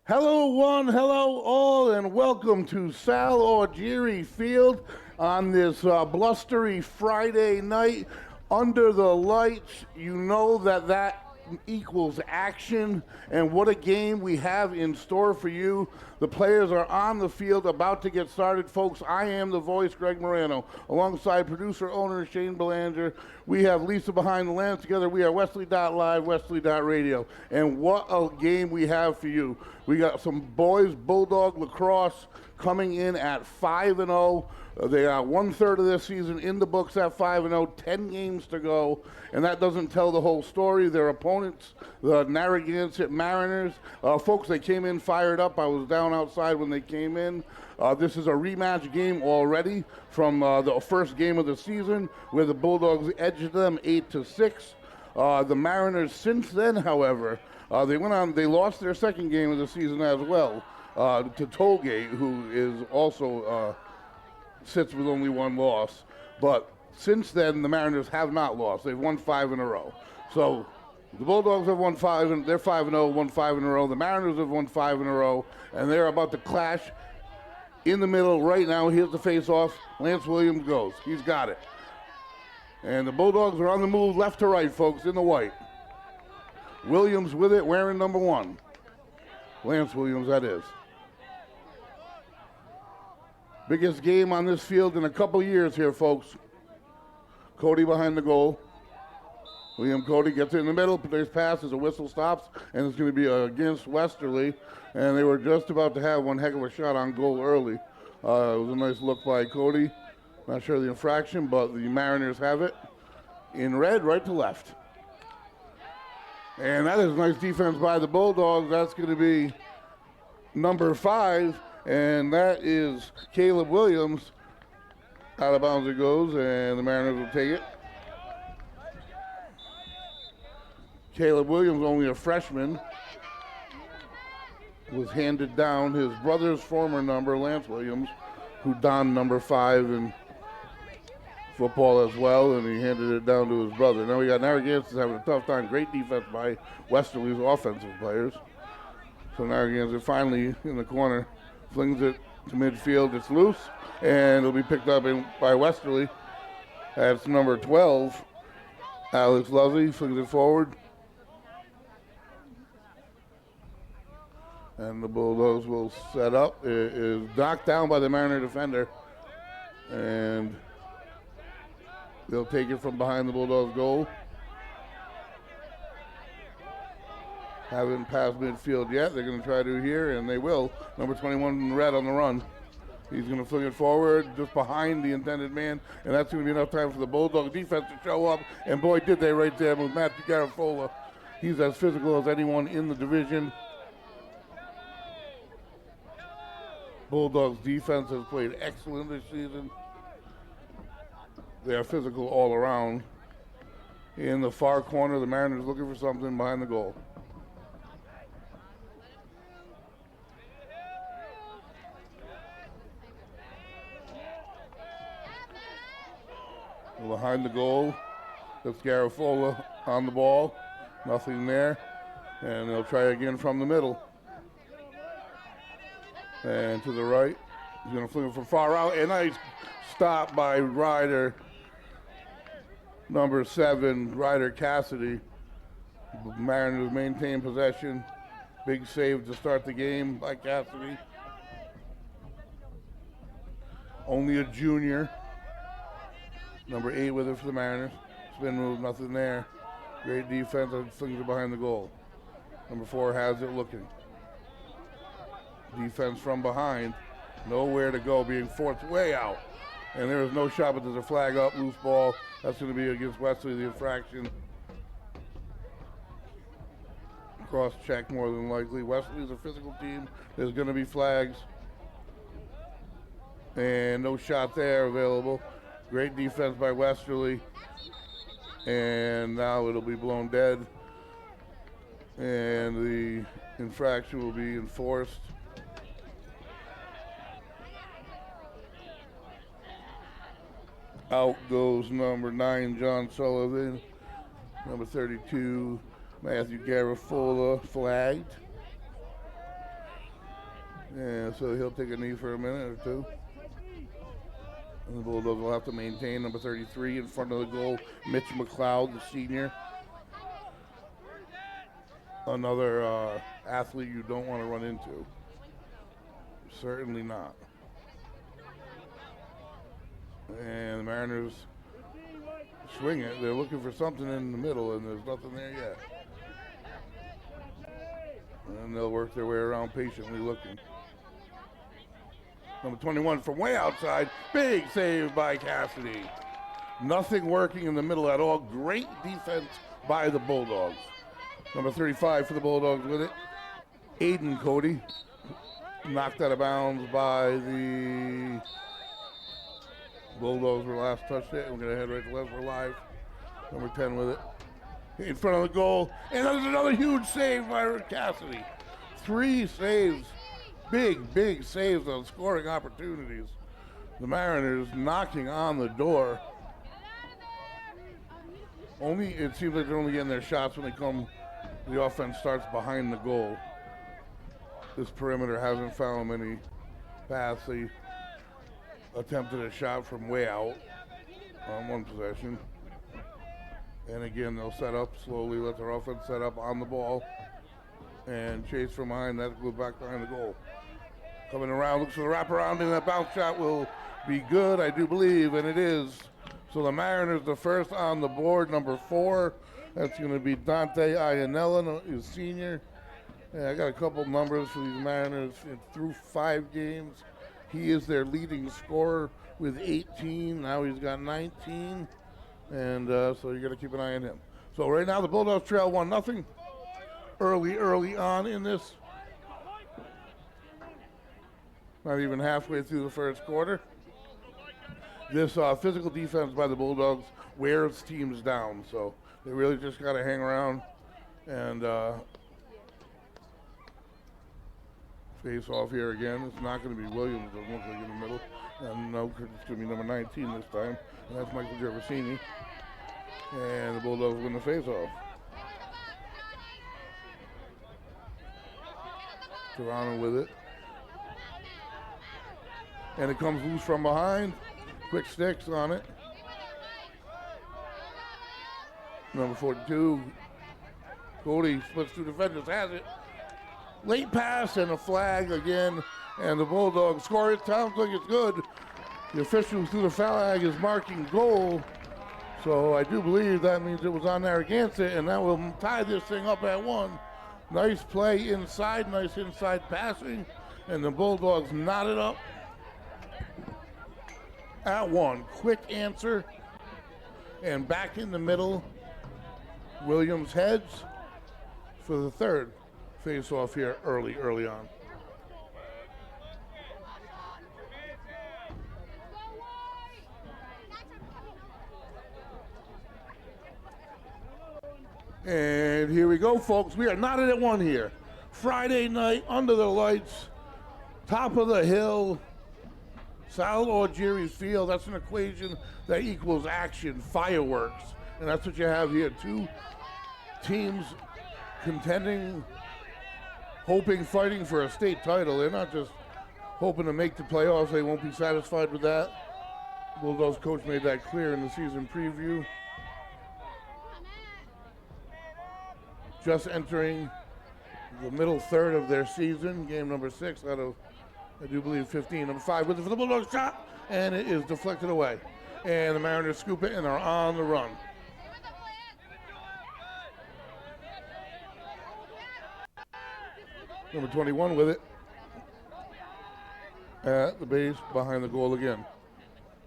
Hello, one, hello, all, and welcome to Sal Augeri Field on this blustery Friday night under the lights. You know that equals action, and what a game we have in store for you. The players are on the field, about to get started, folks. I am the voice, Greg Morano, alongside producer owner Shane Belanger. We have Lisa behind the lamp. Together we are Westerly.live, Westerly.radio, and what a game we have for you. We got some boys Bulldog Lacrosse coming in at 5-0. They are 1/3 of this season in the books at 5-0, 10 games to go, and that doesn't tell the whole story. Their opponents, the Narragansett Mariners, folks, they came in fired up. I was down outside when they came in. This is a rematch game already from the first game of the season, where the Bulldogs edged them 8-6. The Mariners, since then, however, they lost their second game of the season as well to Tollgate, who is also sits with only one loss. But since then, the Mariners have not lost. They've won 5 in a row. So the Bulldogs have won 5, and they're 5-0, won 5 in a row. The Mariners have won 5 in a row, and they're about to clash in the middle right now. Here's the face-off. Lance Williams goes. He's got it. And the Bulldogs are on the move left to right, folks, in the white. Williams with it, wearing number 1. Lance Williams, that is. Biggest game on this field in a couple years here, folks. Cody behind the goal. William Cody gets it in the middle, plays pass as a whistle stops, and it's going to be against Westerly. And they were just about to have one heck of a shot on goal early. It was a nice look by Cody. Not sure of the infraction, but the Mariners have it in red, right to left. And that is a nice defense by the Bulldogs. That's going to be number 5. And that is Caleb Williams. Out of bounds it goes, and the Mariners will take it. Caleb Williams, only a freshman, was handed down his brother's former number, Lance Williams, who donned number 5 in football as well, and he handed it down to his brother. Now we got Narragansett having a tough time. Great defense by Westerly's offensive players. So Narragansett finally in the corner. Flings it to midfield. It's loose, and it'll be picked up by Westerly. That's number 12. Alex Lovely flings it forward. And the Bulldogs will set up. It is knocked down by the Mariner defender. And they'll take it from behind the Bulldogs' goal. Haven't passed midfield yet. They're going to try to here, and they will. Number 21 in red on the run. He's going to fling it forward just behind the intended man, and that's going to be enough time for the Bulldog defense to show up. And boy, did they right there with Matthew Garafola. He's as physical as anyone in the division. Bulldogs defense has played excellent this season. They are physical all around. In the far corner, the Mariners looking for something behind the goal. Behind the goal, that's Garafola on the ball. Nothing there. And they'll try again from the middle. And to the right, he's going to fling it from far out. And nice stop by Ryder, number 7, Ryder Cassidy. Mariners maintain possession. Big save to start the game by Cassidy. Only a junior. Number 8 with it for the Mariners. Spin move, nothing there. Great defense, flings it behind the goal. Number 4 has it looking. Defense from behind. Nowhere to go, being forced way out. And there is no shot, but there's a flag up, loose ball. That's going to be against Wesley, the infraction. Cross check more than likely. Wesley's a physical team. There's going to be flags. And no shot there available. Great defense by Westerly. And now it'll be blown dead. And the infraction will be enforced. Out goes number 9, John Sullivan. Number 32, Matthew Garafola, flagged. And so he'll take a knee for a minute or two. And the Bulldogs will have to maintain number 33 in front of the goal, Mitch McLeod, the senior. Another athlete you don't want to run into. Certainly not. And the Mariners swing it. They're looking for something in the middle, and there's nothing there yet. And they'll work their way around patiently looking. Number 21 from way outside. Big save by Cassidy. Nothing working in the middle at all. Great defense by the Bulldogs. Number 35 for the Bulldogs with it. Aiden Cody. Knocked out of bounds by the Bulldogs were last touched it. We're going to head right to left. We're live. Number 10 with it. In front of the goal. And there's another huge save by Cassidy. 3 saves. Big saves on scoring opportunities. The Mariners knocking on the door. It seems like they're only getting their shots when the offense starts behind the goal. This perimeter hasn't found many paths. They attempted a shot from way out on one possession. And again, they'll set up slowly, let their offense set up on the ball and chase from behind. That goes back behind the goal. Coming around, looks for the wraparound, and that bounce shot will be good, I do believe, and it is. So the Mariners, the first on the board, number 4. That's going to be Dante Iannella, his senior. Yeah, I got a couple numbers for these Mariners through 5 games. He is their leading scorer with 18. Now he's got 19. And so you got to keep an eye on him. So right now the Bulldogs trail 1-0. Early on in this. Not even halfway through the first quarter. This physical defense by the Bulldogs wears teams down. So they really just got to hang around and face off here again. It's not going to be Williams. It doesn't look like in the middle. And no, it's going to be number 19 this time. And that's Michael Gervasini. And the Bulldogs win the face-off. Toronto with it. And it comes loose from behind. Quick sticks on it. Number 42. Cody splits 2 defenders, has it. Late pass and a flag again. And the Bulldogs score. It sounds like it's good. The official through the flag is marking goal. So I do believe that means it was on Narragansett, and that will tie this thing up at 1. Nice play inside, nice inside passing, and the Bulldogs knot it up at 1. Quick answer, and back in the middle, Williams heads for the 3rd face-off here early on. And here we go, folks. We are knotted at 1 here. Friday night, under the lights, top of the hill, Sal Augeri Field. That's an equation that equals action, fireworks. And that's what you have here. 2 teams contending, hoping, fighting for a state title. They're not just hoping to make the playoffs. They won't be satisfied with that. Bulldogs coach made that clear in the season preview. Just entering the middle third of their season, game number 6 out of, I do believe, 15. Number 5 with it for the Bulldogs shot, and it is deflected away. And the Mariners scoop it and are on the run. Number 21 with it at the base behind the goal again.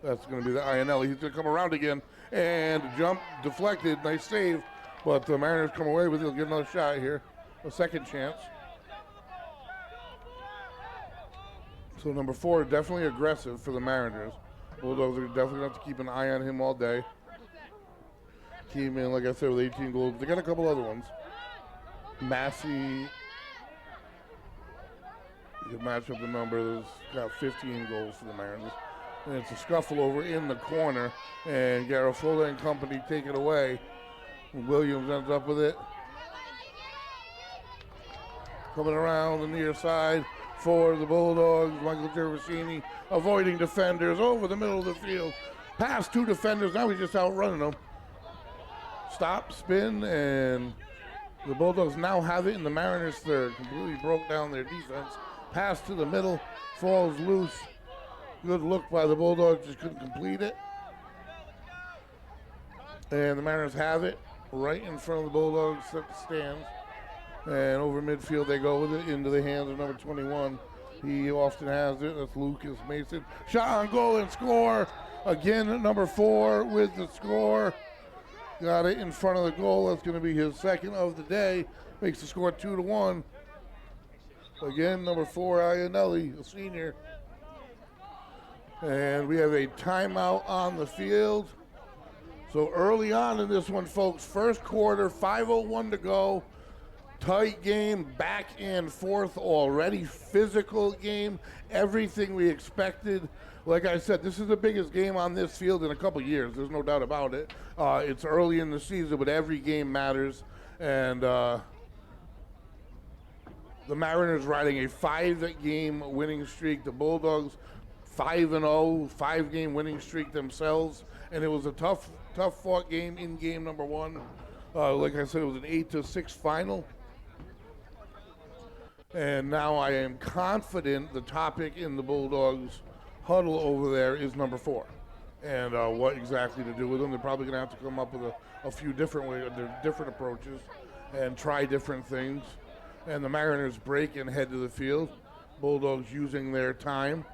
That's going to be the Iannelli. He's going to come around again and jump deflected. Nice save. But the Mariners come away with it. They'll get another shot here. A second chance. So number 4, definitely aggressive for the Mariners. Bulldogs are definitely going to have to keep an eye on him all day. Came in, like I said, with 18 goals. They got a couple other ones. Massey. You can match up the numbers. Got 15 goals for the Mariners. And it's a scuffle over in the corner. And Garofola and company take it away. Williams ends up with it. Coming around the near side for the Bulldogs. Michael Gervasini avoiding defenders over the middle of the field. Past 2 defenders, now he's just outrunning them. Stop, spin, and the Bulldogs now have it in the Mariners' third. Completely broke down their defense. Pass to the middle, falls loose. Good look by the Bulldogs, just couldn't complete it. And the Mariners have it right in front of the Bulldogs at the stands. And over midfield they go with it into the hands of number 21. He often has it. That's Lucas Mason. Shot on goal and score. Again, number 4 with the score. Got it in front of the goal. That's going to be his second of the day. Makes the score 2-1. Again, number 4, Iannelli, a senior. And we have a timeout on the field. So early on in this one, folks, first quarter, 5:01 to go. Tight game, back and forth already. Physical game, everything we expected. Like I said, this is the biggest game on this field in a couple years. There's no doubt about it. It's early in the season, but every game matters. And the Mariners riding a 5-game winning streak. The Bulldogs 5-0, 5-game winning streak themselves. And it was a tough fought game in game number 1. Like I said, it was an 8-6 final. And now I am confident the topic in the Bulldogs huddle over there is number 4. And what exactly to do with them. They're probably going to have to come up with a few different ways, different approaches and try different things. And the Mariners break and head to the field. Bulldogs using their time.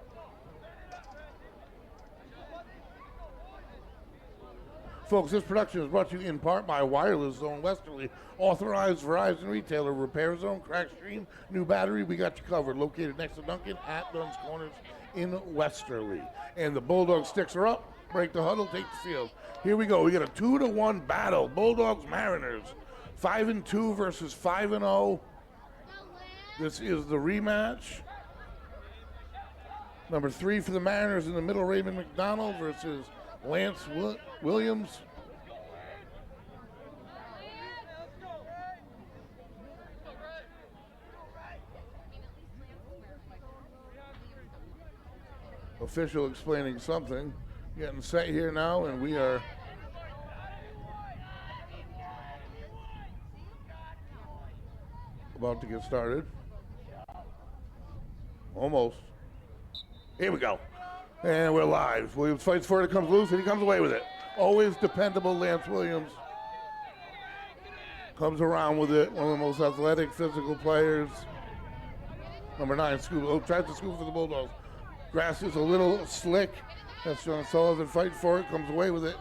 Folks, this production is brought to you in part by Wireless Zone Westerly, authorized Verizon retailer. Repair Zone, Crack Stream, New Battery, we got you covered. Located next to Duncan at Dunn's Corners in Westerly. And the Bulldog sticks are up, break the huddle, take the field. Here we go. We got a 2-1 battle. Bulldogs Mariners, 5-2 versus 5-0. This is the rematch. Number 3 for the Mariners in the middle, Raymond McDonald versus Lance Williams. Official explaining something. Getting set here now, and we are about to get started. Almost. Here we go. And we're live. Williams fights for it, comes loose, and he comes away with it. Always dependable Lance Williams. Comes around with it. One of the most athletic, physical players. Number 9, tries to scoop for the Bulldogs. Grass is a little slick. That's John Sullivan fighting for it, comes away with it.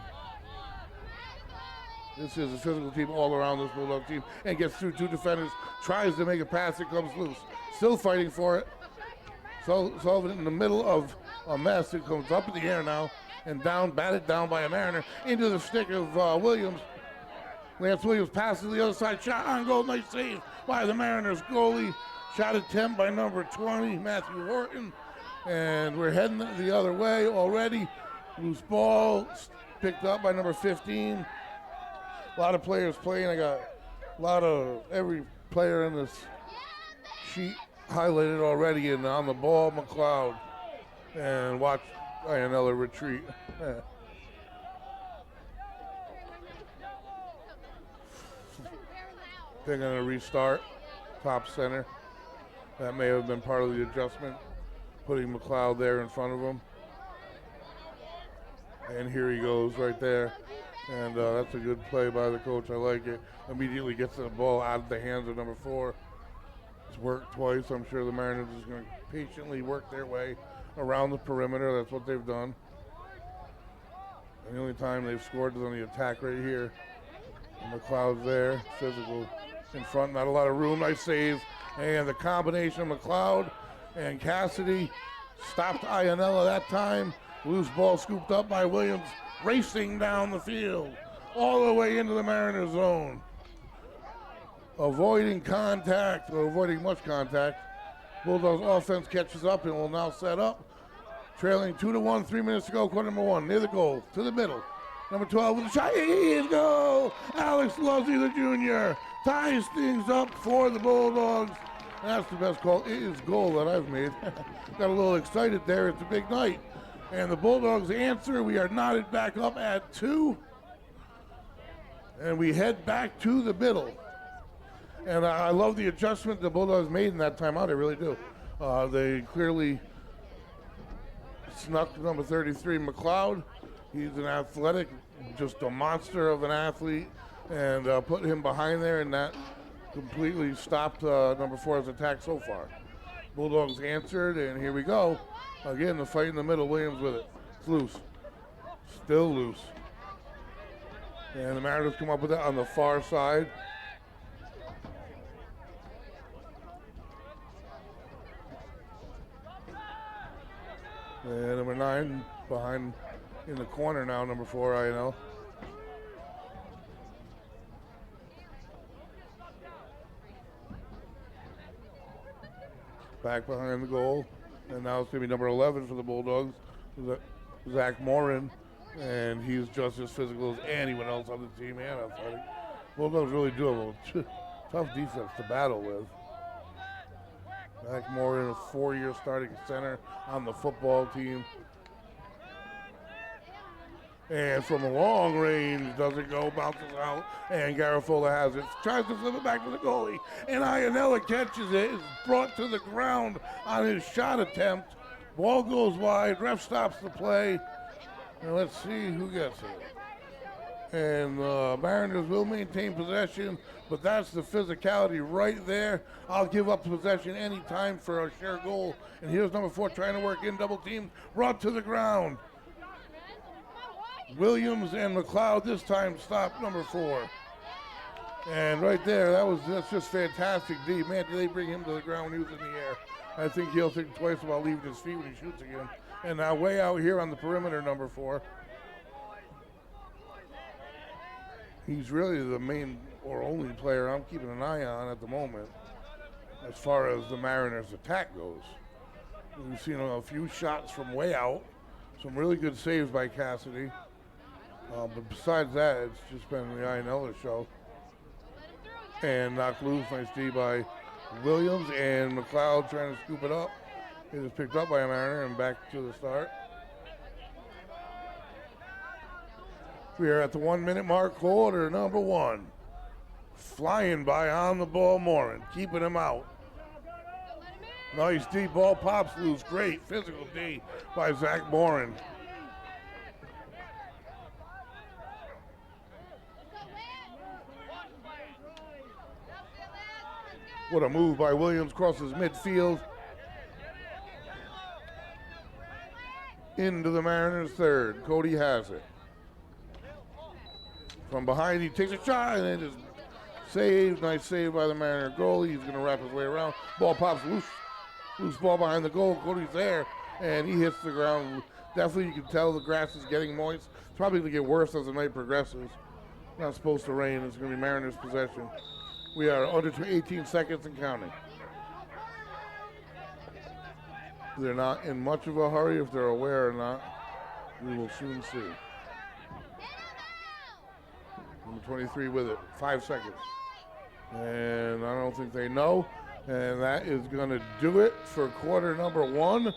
This is a physical team all around this Bulldog team and gets through 2 defenders. Tries to make a pass, it comes loose. Still fighting for it. Sullivan in the middle of a mess. It comes up in the air now and down, batted down by a Mariner into the stick of Williams. Lance Williams passes to the other side. Shot on goal. Nice save by the Mariners goalie. Shot attempt by number 20, Matthew Horton. And we're heading the other way already. Loose ball picked up by number 15. A lot of players playing. I got a lot of every player in this sheet highlighted already, and on the ball, McLeod. And watch Iannelli retreat. They're going to restart. Top center. That may have been part of the adjustment, putting McLeod there in front of him. And here he goes right there. And that's a good play by the coach. I like it. Immediately gets the ball out of the hands of number 4. It's worked twice. I'm sure the Mariners is going to patiently work their way around the perimeter. That's what they've done. And the only time they've scored is on the attack right here. And McLeod's there, physical in front, not a lot of room. Nice save. And the combination of McLeod and Cassidy stopped Iannelli that time. Loose ball scooped up by Williams, racing down the field, all the way into the Mariners zone. Avoiding contact, or avoiding much contact. Bulldogs offense catches up and will now set up. Trailing 2-1, 3 minutes to go, quarter number 1, near the goal, to the middle. Number 12 with a shot, he is goal! Alex Luzzi, the junior, ties things up for the Bulldogs. And that's the best call. It is goal that I've made. Got a little excited there. It's a big night. And the Bulldogs answer. We are knotted back up at 2. And we head back to the middle. And I love the adjustment the Bulldogs made in that timeout. I really do. They clearly snuck number 33, McLeod. He's an athletic, just a monster of an athlete. And put him behind there, and that completely stopped number 4's attack so far. Bulldogs answered, and here we go. Again, the fight in the middle. Williams with it. It's loose. Still loose. And the Mariners come up with it on the far side. And number 9 behind in the corner now, number 4, I know. Back behind the goal. And now it's going to be number 11 for the Bulldogs, Zach Morin. And he's just as physical as anyone else on the team and athletic. Bulldogs really do have a tough defense to battle with. Zach Morin, a 4-year starting center on the football team. And from a long range, doesn't go, bounces out, and Garafola has it. Tries to flip it back to the goalie, and Ionella catches it. It's brought to the ground on his shot attempt. Ball goes wide, ref stops the play, and let's see who gets it. And Mariners will maintain possession, but that's the physicality right there. I'll give up possession anytime for a shared goal. And here's number 4 trying to work in, double team, brought to the ground. Williams and McLeod this time stop number 4. And right there, that's just fantastic D. Man, did they bring him to the ground when he was in the air. I think he'll think twice about leaving his feet when he shoots again. And now way out here on the perimeter, number 4. He's really the main or only player I'm keeping an eye on at the moment as far as the Mariners' attack goes. We've seen a few shots from way out, some really good saves by Cassidy. But besides that, it's just been the Ionella show. And knocked loose, nice D by Williams, and McLeod trying to scoop it up. It is picked up by a Mariner and back to the start. We are at the 1-minute mark, quarter number 1. Flying by on the ball, Morin, keeping him out. Nice deep ball, pops loose, great physical D by Zach Morin. What a move by Williams, crosses midfield. Into the Mariners' third. Cody has it. From behind, he takes a shot and then just saved. Nice save by the Mariner goalie. He's going to wrap his way around. Ball pops loose. Loose ball behind the goal. Cody's there, and he hits the ground. Definitely, you can tell the grass is getting moist. It's probably going to get worse as the night progresses. Not supposed to rain. It's going to be Mariners' possession. We are under 18 seconds and counting. They're not in much of a hurry. If they're aware or not, we will soon see. Number 23 with it, 5 seconds. And I don't think they know. And that is going to do it for quarter number 1.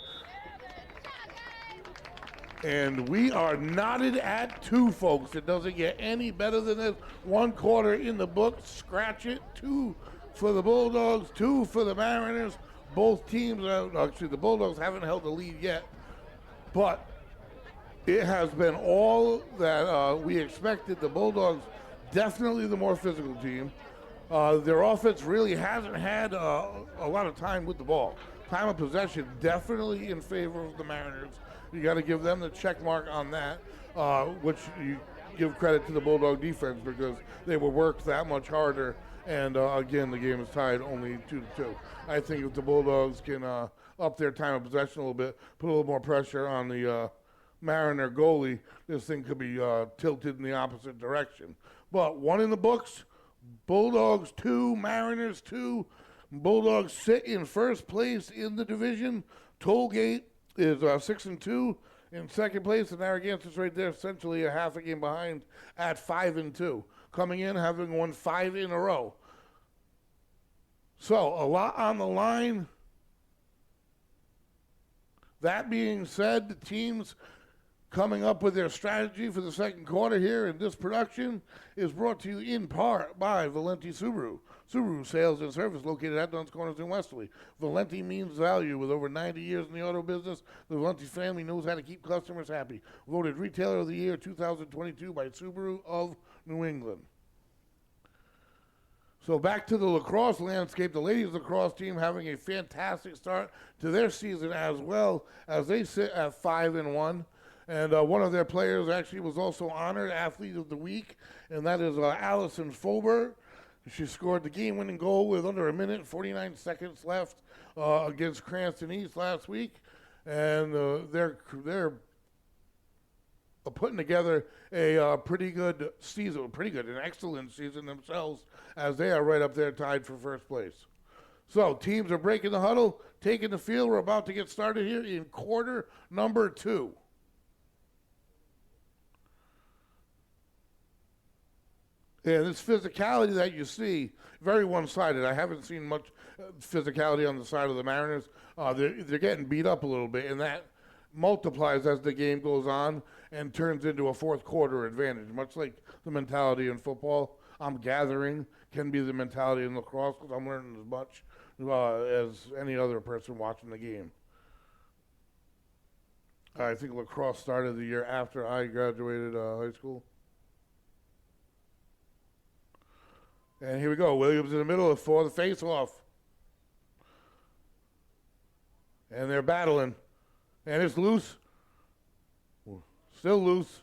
And we are knotted at 2, folks. It doesn't get any better than this. 1 quarter in the book. Scratch it. 2 for the Bulldogs, 2 for the Mariners. Both teams, actually the Bulldogs haven't held the lead yet. But it has been all that we expected. The Bulldogs, definitely the more physical team. Their offense really hasn't had a lot of time with the ball. Time of possession definitely in favor of the Mariners. You got to give them the check mark on that, which you give credit to the Bulldog defense because they were worked that much harder. And again, the game is tied only 2-2. I think if the Bulldogs can up their time of possession a little bit, put a little more pressure on the Mariner goalie, this thing could be tilted in the opposite direction. But 1 in the books, Bulldogs 2, Mariners 2. Bulldogs sit in first place in the division. Tollgate is 6-2 in second place, and Narragansett's right there, essentially a half a game behind at 5-2. Coming in, having won 5 in a row. So, a lot on the line. That being said, the teams coming up with their strategy for the second quarter here in this production is brought to you in part by Valenti Subaru. Subaru sales and service located at Dunn's Corners in Westerly. Valenti means value. With over 90 years in the auto business, the Valenti family knows how to keep customers happy. Voted Retailer of the Year 2022 by Subaru of New England. So back to the lacrosse landscape. The ladies lacrosse team having a fantastic start to their season as well, as they sit at 5-1. And one of their players actually was also honored Athlete of the Week, and that is Allison Fobert. She scored the game-winning goal with under a minute and 49 seconds left against Cranston East last week. And they're putting together a pretty good season, an excellent season themselves, as they are right up there tied for first place. So teams are breaking the huddle, taking the field. We're about to get started here in quarter number 2. And this physicality that you see, very one-sided. I haven't seen much physicality on the side of the Mariners. They're getting beat up a little bit, and that multiplies as the game goes on and turns into a fourth quarter advantage, much like the mentality in football. I'm gathering can be the mentality in lacrosse, because I'm learning as much as any other person watching the game. I think lacrosse started the year after I graduated high school. And here we go. Williams in the middle for the face-off. And they're battling. And it's loose. Still loose.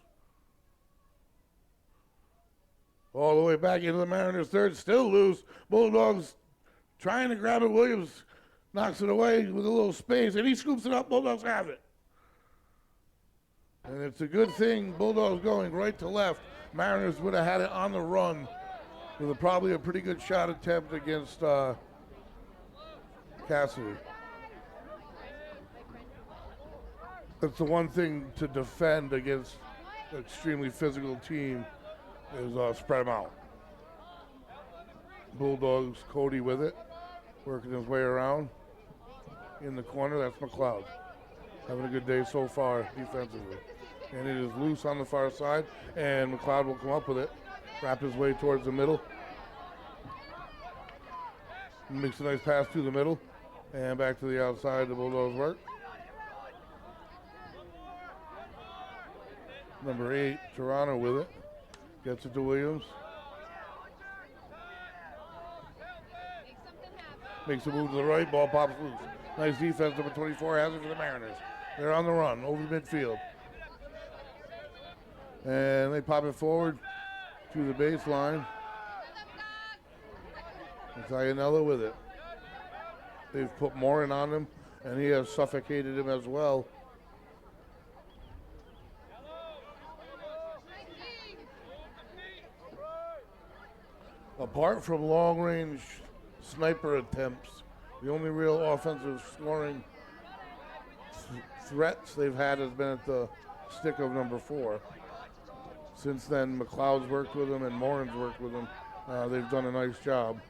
All the way back into the Mariners' third. Still loose. Bulldogs trying to grab it. Williams knocks it away with a little space. And he scoops it up. Bulldogs have it. And it's a good thing Bulldogs going right to left. Mariners would have had it on the run with probably a pretty good shot attempt against Cassidy. That's the one thing to defend against an extremely physical team is spread them out. Bulldogs, Cody with it, working his way around. In the corner, that's McLeod. Having a good day so far defensively. And it is loose on the far side, and McLeod will come up with it. Wrap his way towards the middle. Makes a nice pass to the middle. And back to the outside, the Bulldogs work. Number 8, Toronto with it. Gets it to Williams. Makes a move to the right, ball pops loose. Nice defense, number 24 has it for the Mariners. They're on the run, over midfield. And they pop it forward to the baseline. It's Iannella with it. They've put Morin on him, and he has suffocated him as well. Apart from long-range sniper attempts, the only real offensive scoring threats they've had has been at the stick of number 4. Since then, McLeod's worked with him and Morin's worked with him. They've done a nice job.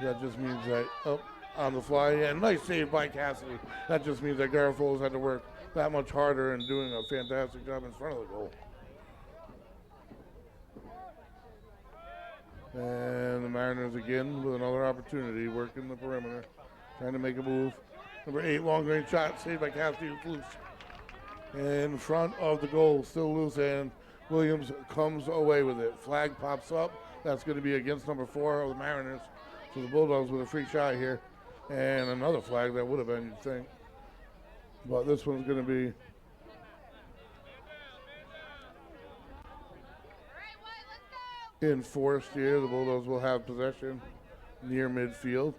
That just means that, on the fly, and nice save by Cassidy. That just means that Garofalo's had to work that much harder and doing a fantastic job in front of the goal. And the Mariners again with another opportunity, working the perimeter, trying to make a move. Number 8, long-range shot, saved by Cassidy, loose. In front of the goal, still loose, and Williams comes away with it. Flag pops up. That's going to be against number 4 of the Mariners. So the Bulldogs with a free shot here. And another flag that would have been, you'd think. But this one's going to be enforced here. The Bulldogs will have possession near midfield.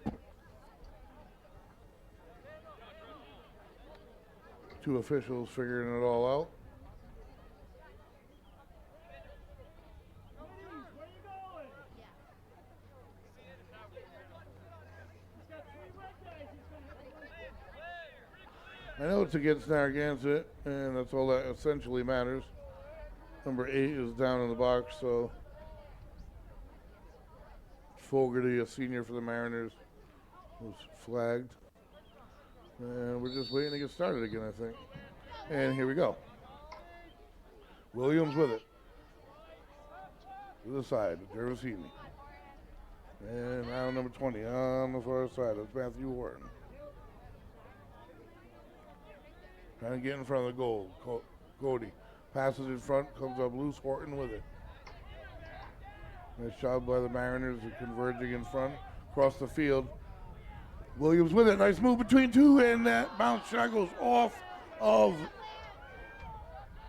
Two officials figuring it all out. I know it's against Narragansett, and that's all that essentially matters. Number 8 is down in the box, so Fogarty, a senior for the Mariners, was flagged. And we're just waiting to get started again, I think. And here we go. Williams with it. To the side, Gervasini. And now number 20 on the far side. That's Matthew Wharton. Trying to get in front of the goal. Cody passes in front, comes up loose. Horton with it. Nice job by the Mariners converging in front. Across the field. Williams with it. Nice move between two, and that bounce shot goes off of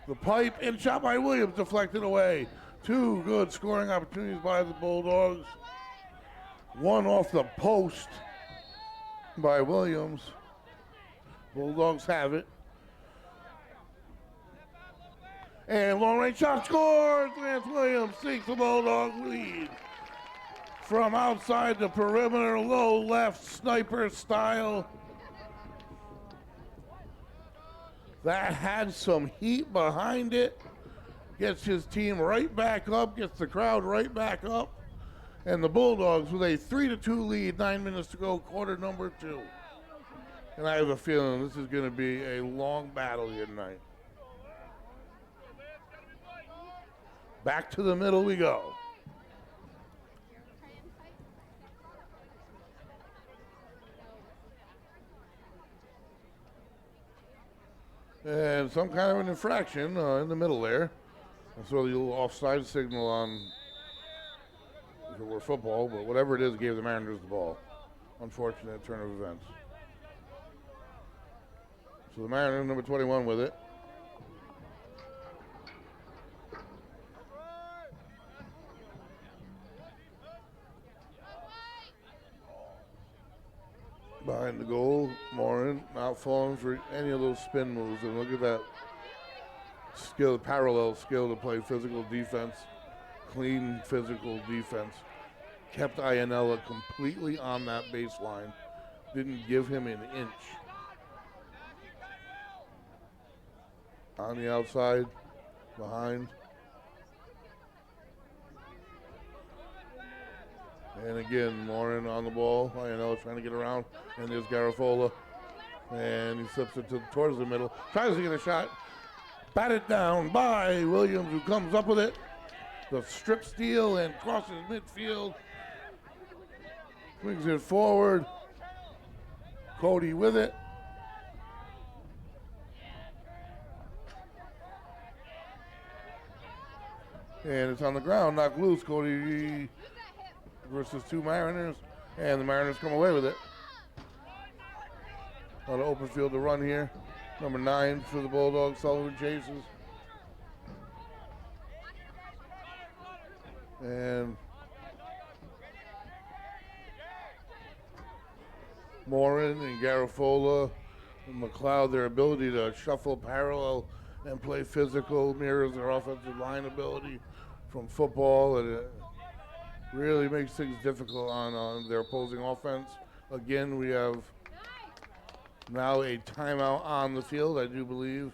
the pipe and shot by Williams, deflected away. Two good scoring opportunities by the Bulldogs. One off the post by Williams. Bulldogs have it. And long range shot scores. Lance Williams takes the Bulldog lead. From outside the perimeter, low left, sniper style. That had some heat behind it. Gets his team right back up, gets the crowd right back up. And the Bulldogs with a 3-2 lead, 9 minutes to go, quarter number 2. And I have a feeling this is going to be a long battle here tonight. Back to the middle we go. And some kind of an infraction in the middle there. I saw the little offside signal on, if it were football, but whatever it is, gave the Mariners the ball. Unfortunate turn of events. So the Mariners, number 21 with it. Behind the goal, Morin not falling for any of those spin moves. And look at that skill, parallel skill to play physical defense, clean physical defense. Kept Iannella completely on that baseline. Didn't give him an inch. On the outside, behind. And again, Morin on the ball. Iannella trying to get around. And there's Garafola. And he flips it towards the middle. Tries to get a shot. Batted down by Williams, who comes up with it. The strip steal and crosses midfield. Swings it forward. Cody with it. And it's on the ground, knocked loose. Cody versus two Mariners, and the Mariners come away with it. A lot of open field to run here. Number 9 for the Bulldogs, Sullivan chases. And Morin and Garafola and McLeod, their ability to shuffle parallel and play physical mirrors their offensive line ability from football, and it really makes things difficult on their opposing offense. Again, we have now a timeout on the field, I do believe.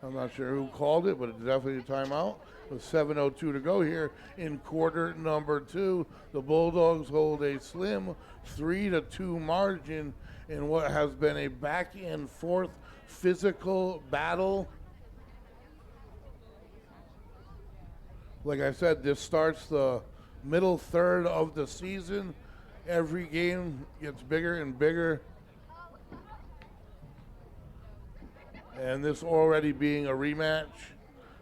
I'm not sure who called it, but it's definitely a timeout. With 7:02 to go here in quarter number 2. The Bulldogs hold a slim 3-2 margin in what has been a back and forth physical battle. Like I said, this starts the middle third of the season. Every game gets bigger and bigger. And this already being a rematch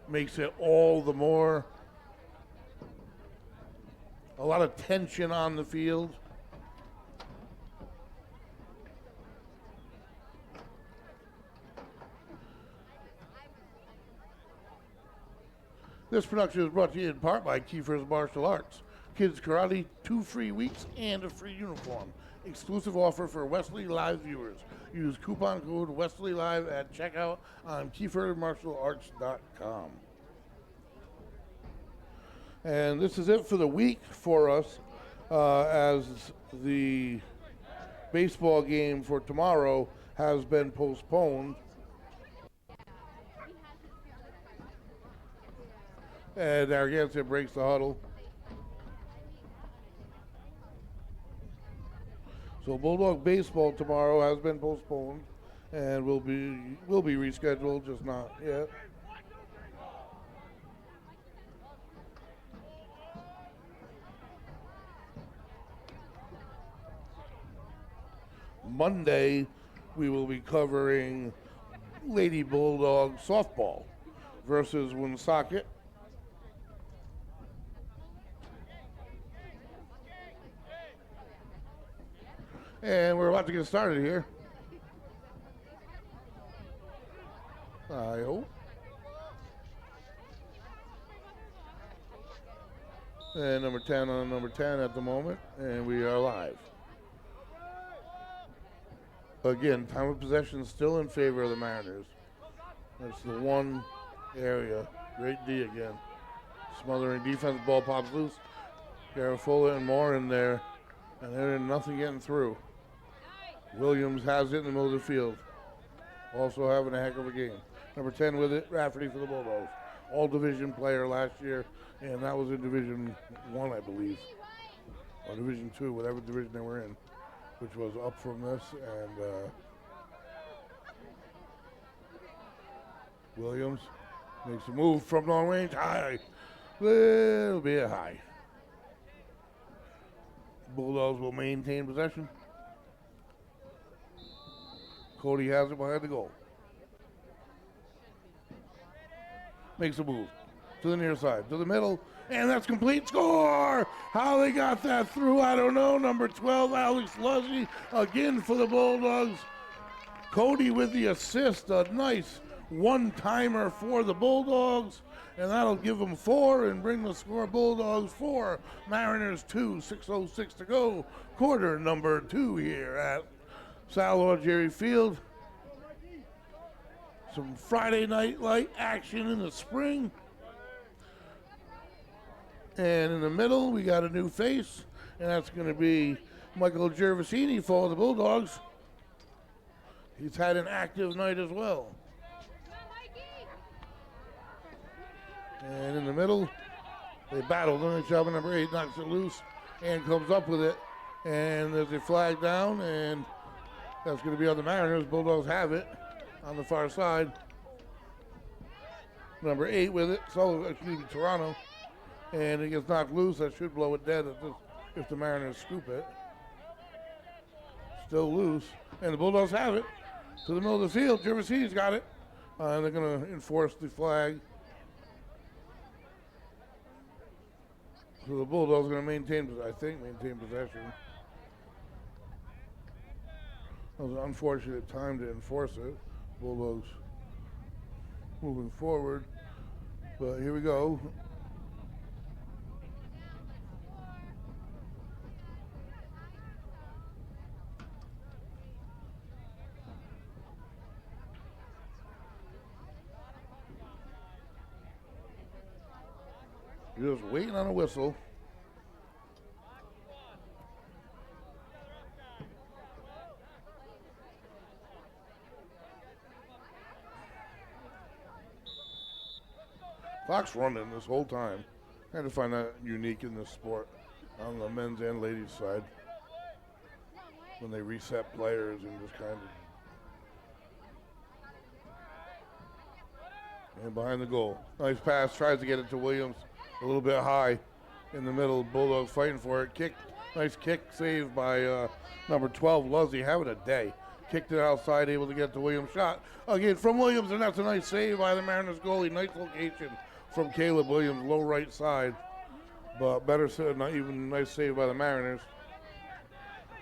makes it all the more. A lot of tension on the field. This production is brought to you in part by Kiefer's Martial Arts. Kids Karate, 2 free weeks and a free uniform. Exclusive offer for Westerly Live viewers. Use coupon code Westerly Live at checkout on KieferMartialArts.com. And this is it for the week for us, as the baseball game for tomorrow has been postponed. And Narragansett breaks the huddle. So Bulldog baseball tomorrow has been postponed and will be rescheduled, just not yet. Monday, we will be covering Lady Bulldog softball versus Woonsocket. And we're about to get started here. I hope. And number 10 on number 10 at the moment, and we are live. Again, time of possession still in favor of the Mariners. That's the one area. Great D again. Smothering defense, ball pops loose. Garafola and Moore in there, and there's nothing getting through. Williams has it in the middle of the field. Also having a heck of a game. Number 10 with it, Rafferty for the Bulldogs. All division player last year, and that was in Division 1, I believe. Or Division 2, whatever division they were in, which was up from this. And Williams makes a move from long range, high. Little bit high. Bulldogs will maintain possession. Cody has it behind the goal. Makes a move to the near side, to the middle, and that's complete. Score! How they got that through, I don't know. Number 12, Alex Luzzy, again for the Bulldogs. Cody with the assist, a nice one-timer for the Bulldogs, and that'll give them 4 and bring the score Bulldogs 4, Mariners 2, 6:06 to go. Quarter number 2 here at Sal Jerry Field. Some Friday night light action in the spring. And in the middle, we got a new face, and that's going to be Michael Gervasini for the Bulldogs. He's had an active night as well. And in the middle, they battle. Then number 8 knocks it loose and comes up with it. And there's a flag down, and that's going to be on the Mariners. Bulldogs have it on the far side. Number 8 with it, so excuse me, Toronto. And it gets knocked loose. That should blow it dead if the Mariners scoop it. Still loose. And the Bulldogs have it to the middle of the field. Gervasini's got it. And they're going to enforce the flag. So the Bulldogs are going to maintain possession. That was an unfortunate time to enforce it. Bulldogs moving forward. But here we go. You're just waiting on a whistle. Clock's running this whole time. I had to find that unique in this sport on the men's and ladies' side. When they reset players and just kind of. And behind the goal. Nice pass, tries to get it to Williams. A little bit high in the middle. Bulldogs fighting for it. Kick, nice kick saved by number 12, Luzzy, having a day. Kicked it outside, able to get the Williams shot. Again from Williams, and that's a nice save by the Mariners goalie. Nice location from Caleb Williams, low right side. But better, not even nice save by the Mariners.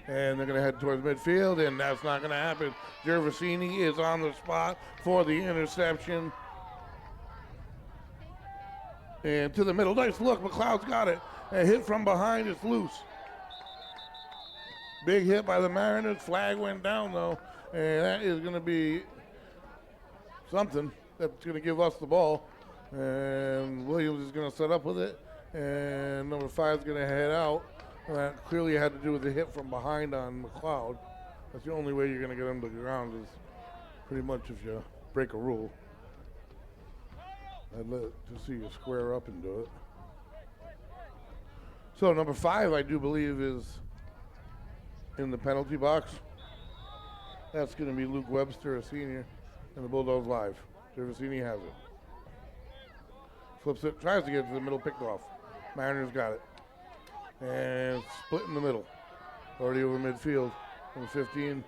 And they're going to head towards midfield, and that's not going to happen. Gervasini is on the spot for the interception. And to the middle, nice look, McLeod's got it. A hit from behind, it's loose. Big hit by the Mariners, flag went down though, and that is gonna be something that's gonna give us the ball. And Williams is gonna set up with it, and number 5 is gonna head out. And that clearly had to do with the hit from behind on McLeod. That's the only way you're gonna get him to the ground is pretty much if you break a rule. I'd like to see you square up and do it. So number 5, I do believe, is in the penalty box. That's going to be Luke Webster, a senior, and the Bulldogs live. Gervasini has it. Flips it, tries to get to the middle, picked off. Mariners got it. And split in the middle. Already over midfield on the 15.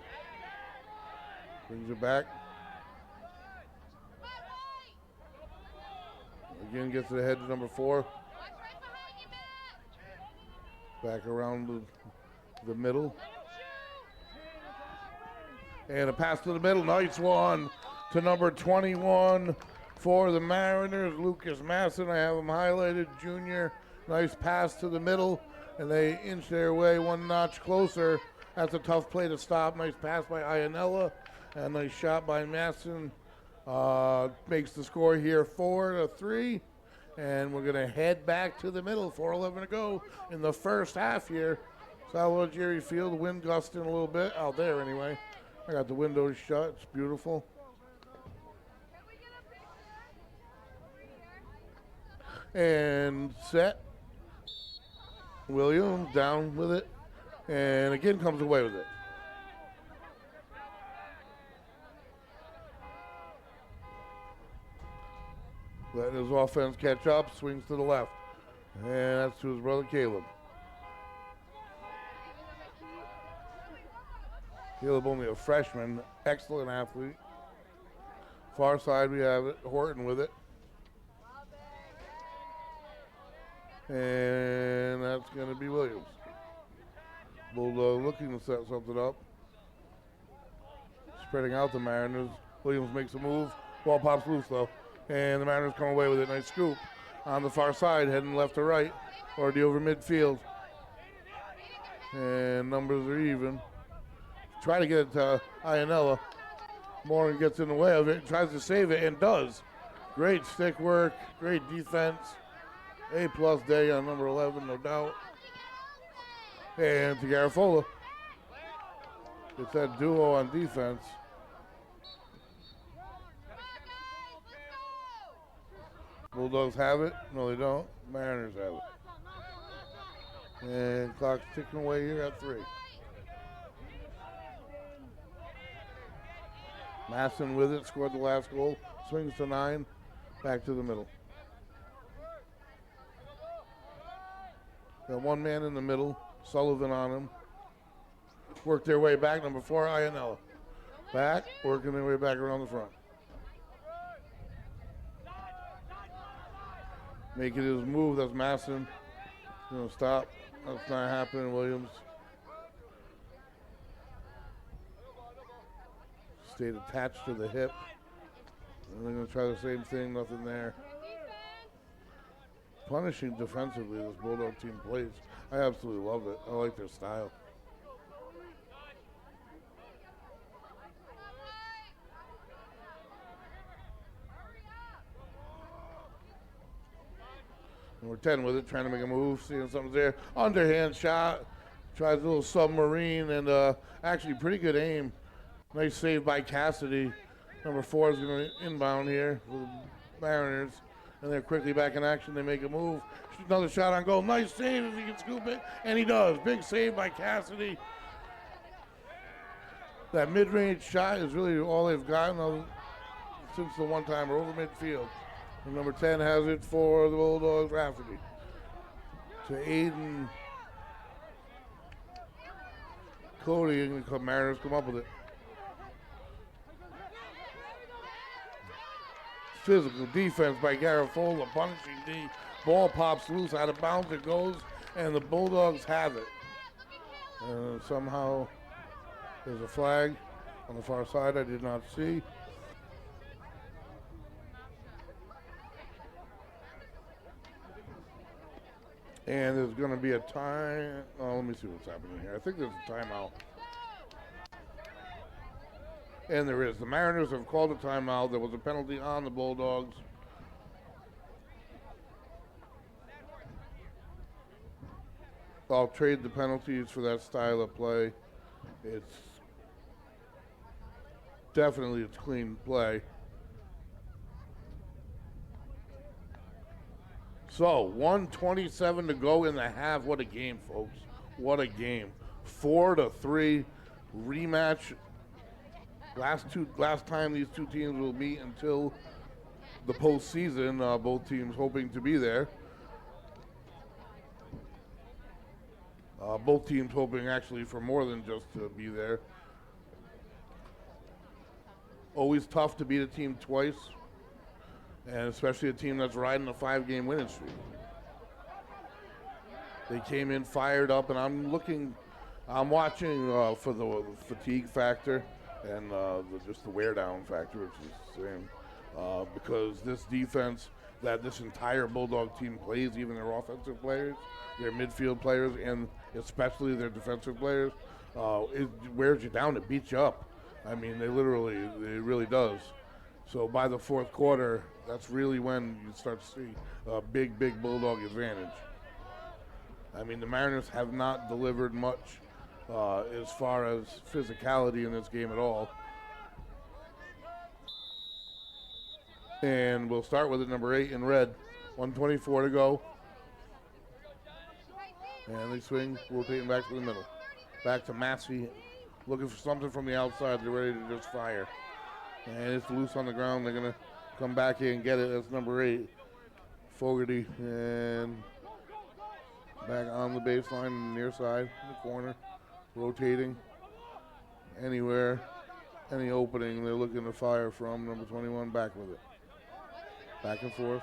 Brings it back. Again, gets it ahead to number 4. Back around the middle. And a pass to the middle. Nice one to number 21 for the Mariners. Lucas Masson, I have him highlighted, junior. Nice pass to the middle. And they inch their way one notch closer. That's a tough play to stop. Nice pass by Ianella. And a nice shot by Masson. Makes the score here 4-3. And we're going to head back to the middle. 4:11 to go in the first half here. Salvador Jerry Field, wind gusting a little bit out there anyway. I got the windows shut. It's beautiful. And set. Williams down with it. And again comes away with it. Letting his offense catch up, swings to the left. And that's to his brother Caleb. Caleb only a freshman, excellent athlete. Far side we have it, Horton with it. And that's gonna be Williams. Bulldog looking to set something up. Spreading out the Mariners. Williams makes a move, ball pops loose though. And the Mariners come away with it. Nice scoop on the far side, heading left to right, already over midfield. And numbers are even. Try to get it to Ianella. Morin gets in the way of it, tries to save it, and does. Great stick work, great defense. A+ day on number 11, no doubt. And to Garafola. It's that duo on defense. Bulldogs have it. No, they don't. Mariners have it. And clock's ticking away here at 3. Masson with it, scored the last goal. Swings to 9. Back to the middle. Got one man in the middle. Sullivan on him. Work their way back. Number 4, Ianella. Back, working their way back around the front. Making his move, that's Masson. Gonna stop. That's not happening, Williams. Stayed attached to the hip. And they're gonna try the same thing, nothing there. Punishing defensively, this Bulldog team plays. I absolutely love it. I like their style. Number 10 with it, trying to make a move, seeing something's there. Underhand shot, tries a little submarine, and actually pretty good aim. Nice save by Cassidy. Number 4 is going to inbound here for the Mariners. And they're quickly back in action. They make a move. Another shot on goal. Nice save if he can scoop it. And he does. Big save by Cassidy. That mid-range shot is really all they've gotten since the one-timer over midfield. And number 10 has it for the Bulldogs, Rafferty. To Aiden Cody, and the Mariners come up with it. Physical defense by Garafola, punishing D. Ball pops loose, out of bounds it goes, and the Bulldogs have it. Somehow there's a flag on the far side I did not see. And there's going to be a time. Oh, let me see what's happening here. I think there's a timeout. And there is. The Mariners have called a timeout. There was a penalty on the Bulldogs. I'll trade the penalties for that style of play. It's definitely clean play. So, 1:27 to go in the half. What a game, folks. What a game. 4-3 rematch. Last time these two teams will meet until the postseason. Both teams hoping to be there. Both teams hoping actually for more than just to be there. Always tough to beat a team twice, and especially a team that's riding a 5-game winning streak. They came in fired up, and I'm watching for the fatigue factor and just the wear down factor, which is the same, because this defense that this entire Bulldog team plays, even their offensive players, their midfield players, and especially their defensive players, it wears you down, it beats you up. I mean, it really does. So by the fourth quarter, that's really when you start to see a big Bulldog advantage. I mean, the Mariners have not delivered much as far as physicality in this game at all. And we'll start with it, number 8 in red. 1:24 to go. And they swing, rotating back to the middle. Back to Massey, looking for something from the outside. They're ready to just fire. And it's loose on the ground. They're going to come back in and get it. That's number 8, Fogarty. And back on the baseline, near side, in the corner. Rotating anywhere, any opening they're looking to fire from. Number 21 back with it. Back and forth.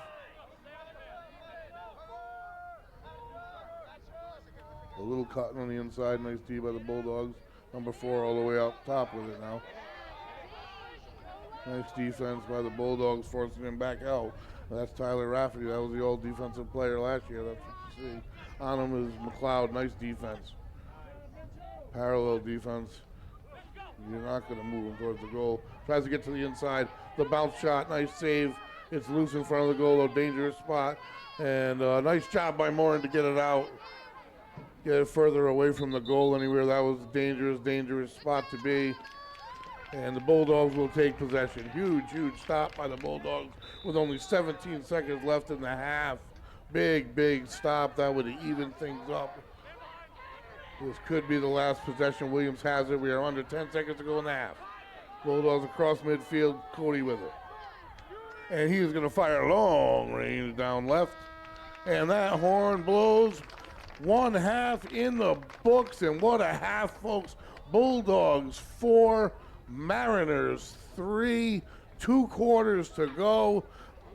A little cutting on the inside, nice D by the Bulldogs. Number 4 all the way up top with it now. Nice defense by the Bulldogs, forcing him back out. That's Tyler Rafferty. That was the old defensive player last year. That's what you see. On him is McLeod. Nice defense. Parallel defense. You're not going to move him towards the goal. Tries to get to the inside. The bounce shot, nice save. It's loose in front of the goal, a dangerous spot. And nice job by Morin to get it out. Get it further away from the goal anywhere. That was a dangerous spot to be. And the Bulldogs will take possession. Huge stop by the Bulldogs with only 17 seconds left in the half. Big stop. That would even things up. This could be the last possession. Williams has it. We are under 10 seconds to go in the half. Bulldogs across midfield. Cody with it. And he's going to fire long range down left. And that horn blows. 1 half in the books. And what a half, folks. Bulldogs 4, Mariners 3, 2 quarters to go.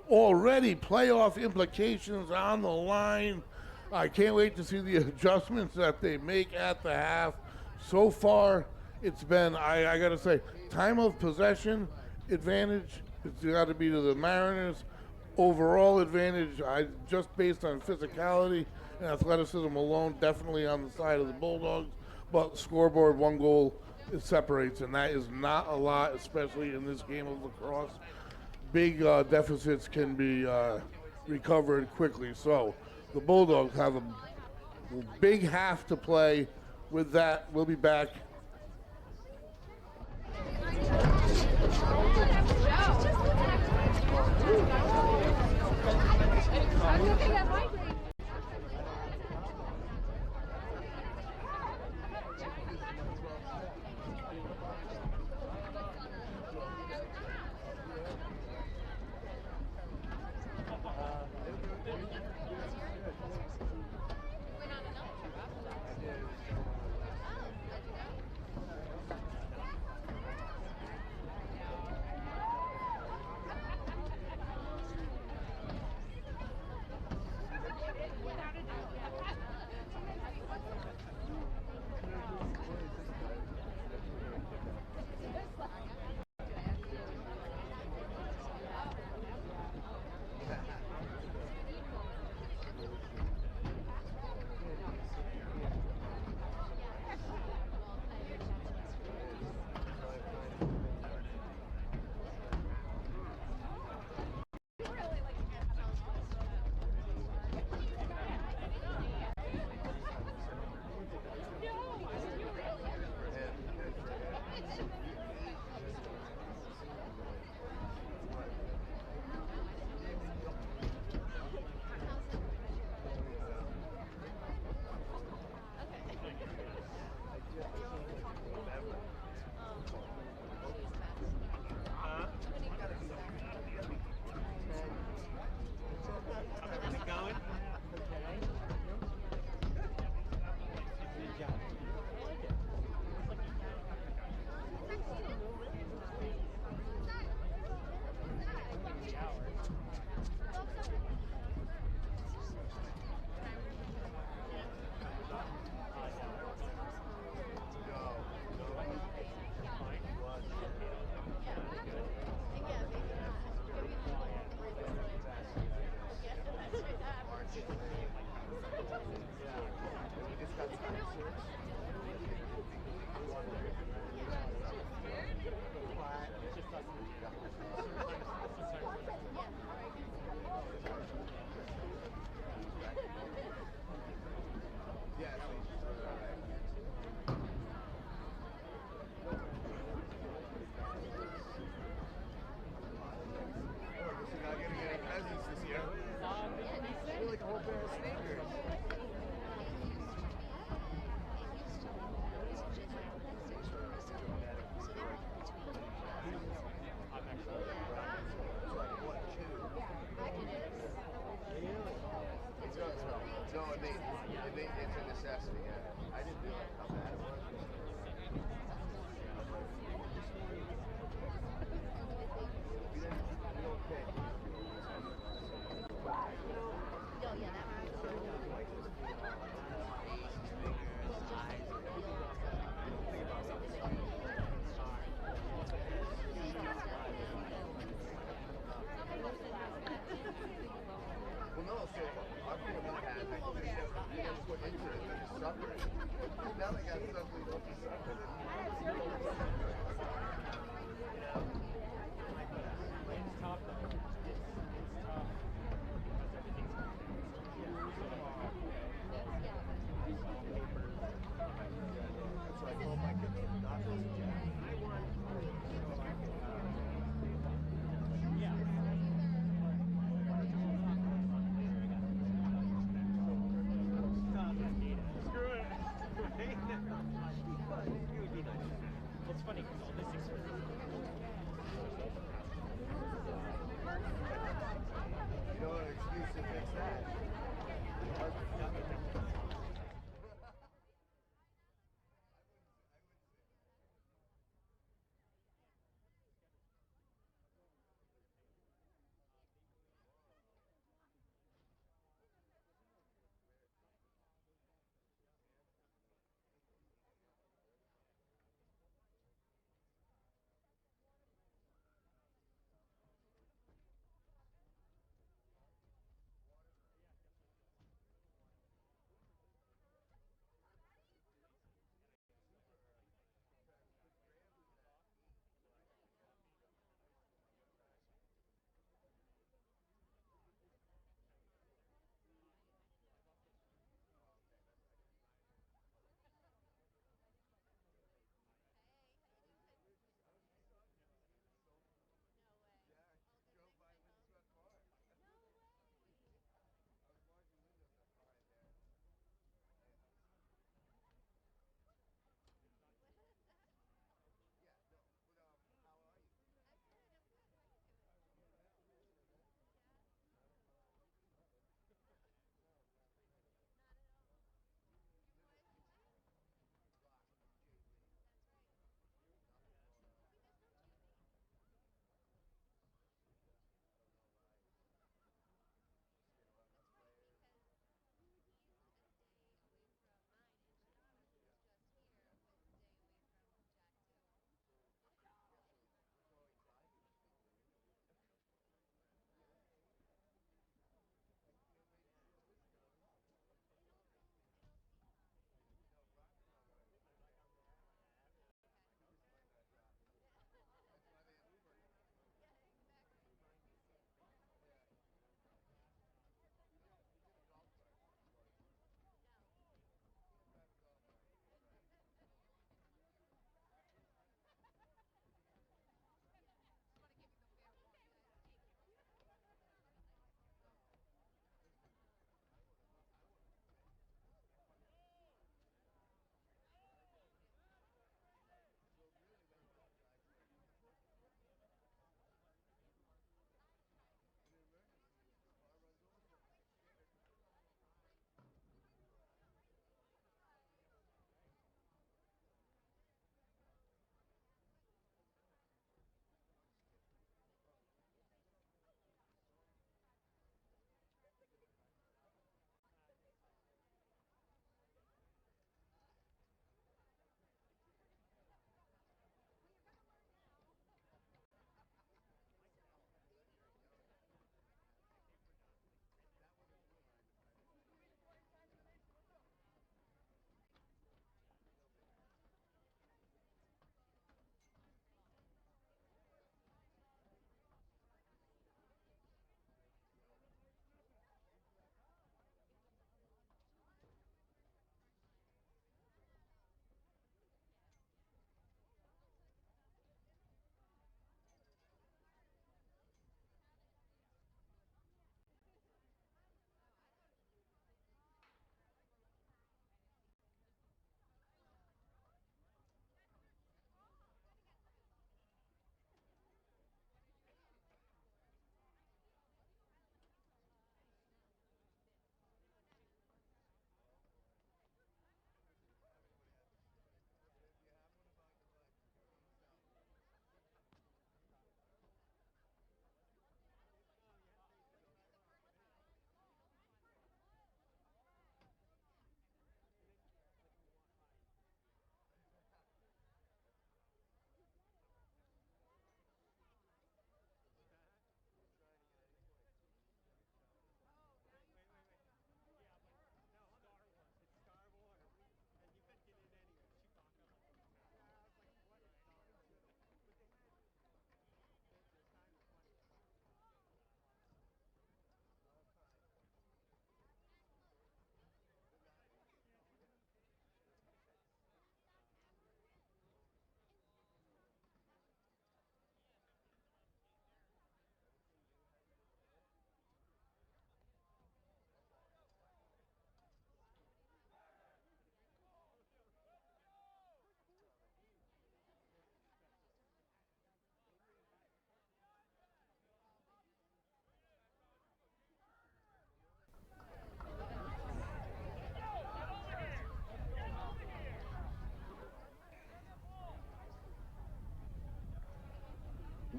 Already playoff implications on the line. I can't wait to see the adjustments that they make at the half. So far, it's been, I got to say, time of possession advantage. It's got to be to the Mariners. Overall advantage, just based on physicality and athleticism alone, definitely on the side of the Bulldogs. But scoreboard, 1 goal, it separates, and that is not a lot, especially in this game of lacrosse. Big deficits can be recovered quickly. So the Bulldogs have a big half to play. With that, we'll be back.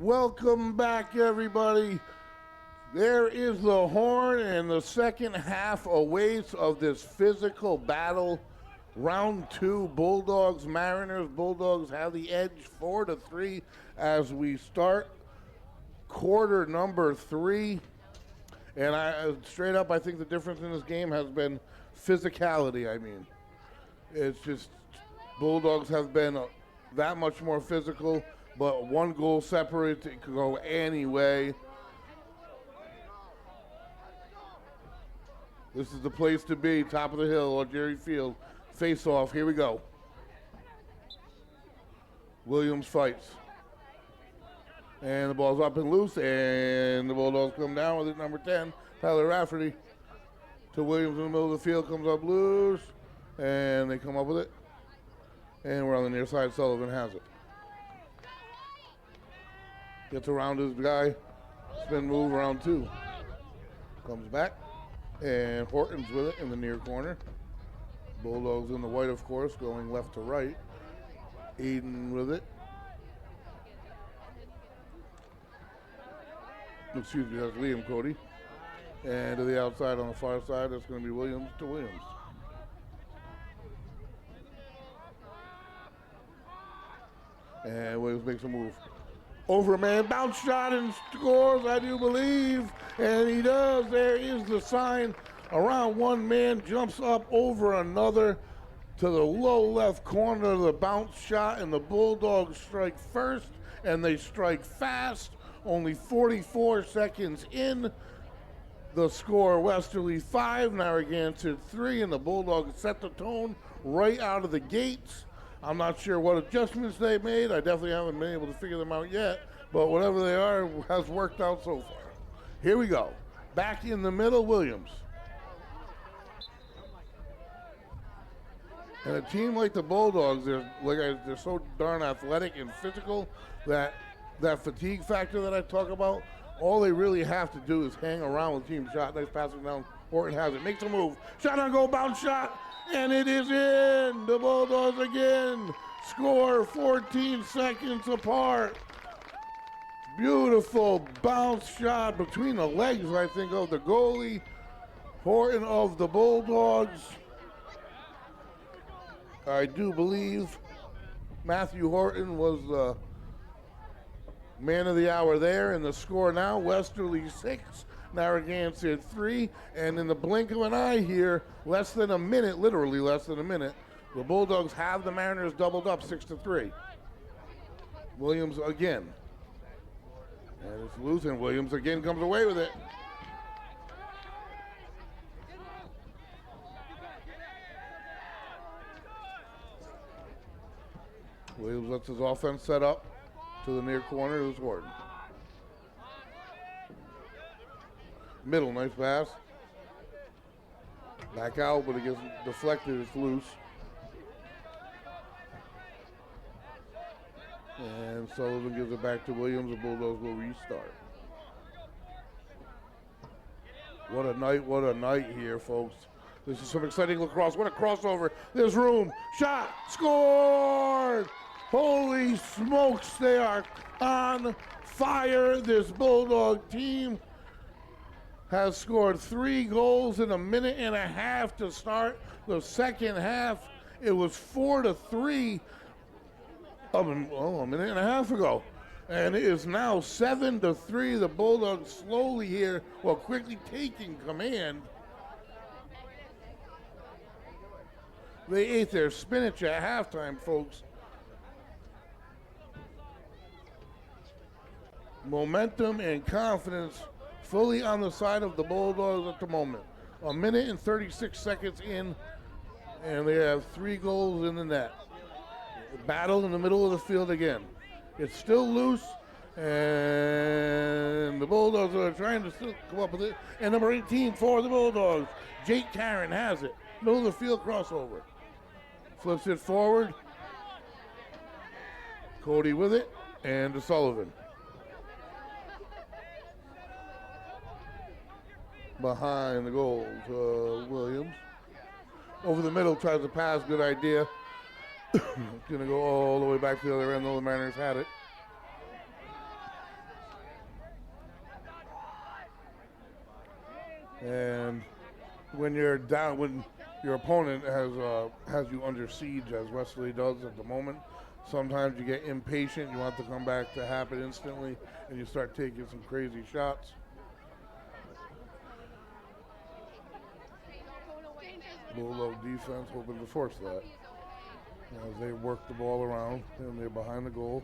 Welcome back, everybody. There is the horn, and the second half awaits of this physical battle. Round two, Bulldogs, Mariners. Bulldogs have the edge 4-3 as we start quarter number 3. And straight up, I think the difference in this game has been physicality. I mean, it's just Bulldogs have been that much more physical, but one goal separate, it could go any way. This is the place to be, top of the hill on Jerry Field. Face off, here we go. Williams fights. And the ball's up and loose, and the Bulldogs come down with it, number 10, Tyler Rafferty. To Williams in the middle of the field, comes up loose, and they come up with it. And we're on the near side, Sullivan has it. Gets around his guy, spin move, round 2. Comes back, and Horton's with it in the near corner. Bulldogs in the white, of course, going left to right. Eden with it. Excuse me, that's Liam Cody. And to the outside on the far side, that's going to be Williams to Williams. And Williams makes a move. Over a man, bounce shot and scores, I do believe. And he does. There is the sign. Around one man, jumps up over another to the low left corner of the bounce shot, and the Bulldogs strike first, and they strike fast. Only 44 seconds in. The score, Westerly 5, Narragansett 3, and the Bulldogs set the tone right out of the gates. I'm not sure what adjustments they made. I definitely haven't been able to figure them out yet, but whatever they are has worked out so far. Here we go. Back in the middle, Williams. And a team like the Bulldogs, they're so darn athletic and physical that fatigue factor that I talk about, all they really have to do is hang around with team shot. Nice passing down. Horton has it. Makes a move. Shot on goal, bounce shot, and it is in. The Bulldogs again score 14 seconds apart. Beautiful bounce shot between the legs, I think, of the goalie. Horton of the Bulldogs. I do believe Matthew Horton was the man of the hour there, and the score now, Westerly 6, Narragansett 3, and in the blink of an eye here, less than a minute, literally less than a minute, the Bulldogs have the Mariners doubled up 6-3. Williams again. And it's loose, and Williams again comes away with it. Williams lets his offense set up to the near corner. It was Horton. Middle, nice pass. Back out, but it gets deflected. It's loose. And Sullivan gives it back to Williams. The Bulldogs will restart. What a night here, folks. This is some exciting lacrosse. What a crossover. There's room. Shot. Scored. Holy smokes, they are on fire. This Bulldog team has scored 3 goals in a minute and a half to start the second half. It was 4-3 a minute and a half ago. And it is now 7-3. The Bulldogs slowly here, quickly taking command. They ate their spinach at halftime, folks. Momentum and confidence fully on the side of the Bulldogs at the moment. A minute and 36 seconds in, and they have 3 goals in the net. Battle in the middle of the field again. It's still loose, and the Bulldogs are trying to still come up with it. And number 18 for the Bulldogs, Jake Karen has it. Middle of the field crossover. Flips it forward. Cody with it, and to Sullivan. Behind the goal to Williams. Over the middle, tries to pass, good idea. Gonna go all the way back to the other end, though the Mariners had it. And when you're down, when your opponent has you under siege, as Westerly does at the moment, sometimes you get impatient. You want the comeback to happen instantly, and you start taking some crazy shots. Bulldog defense hoping to force that as they work the ball around, and they're behind the goal.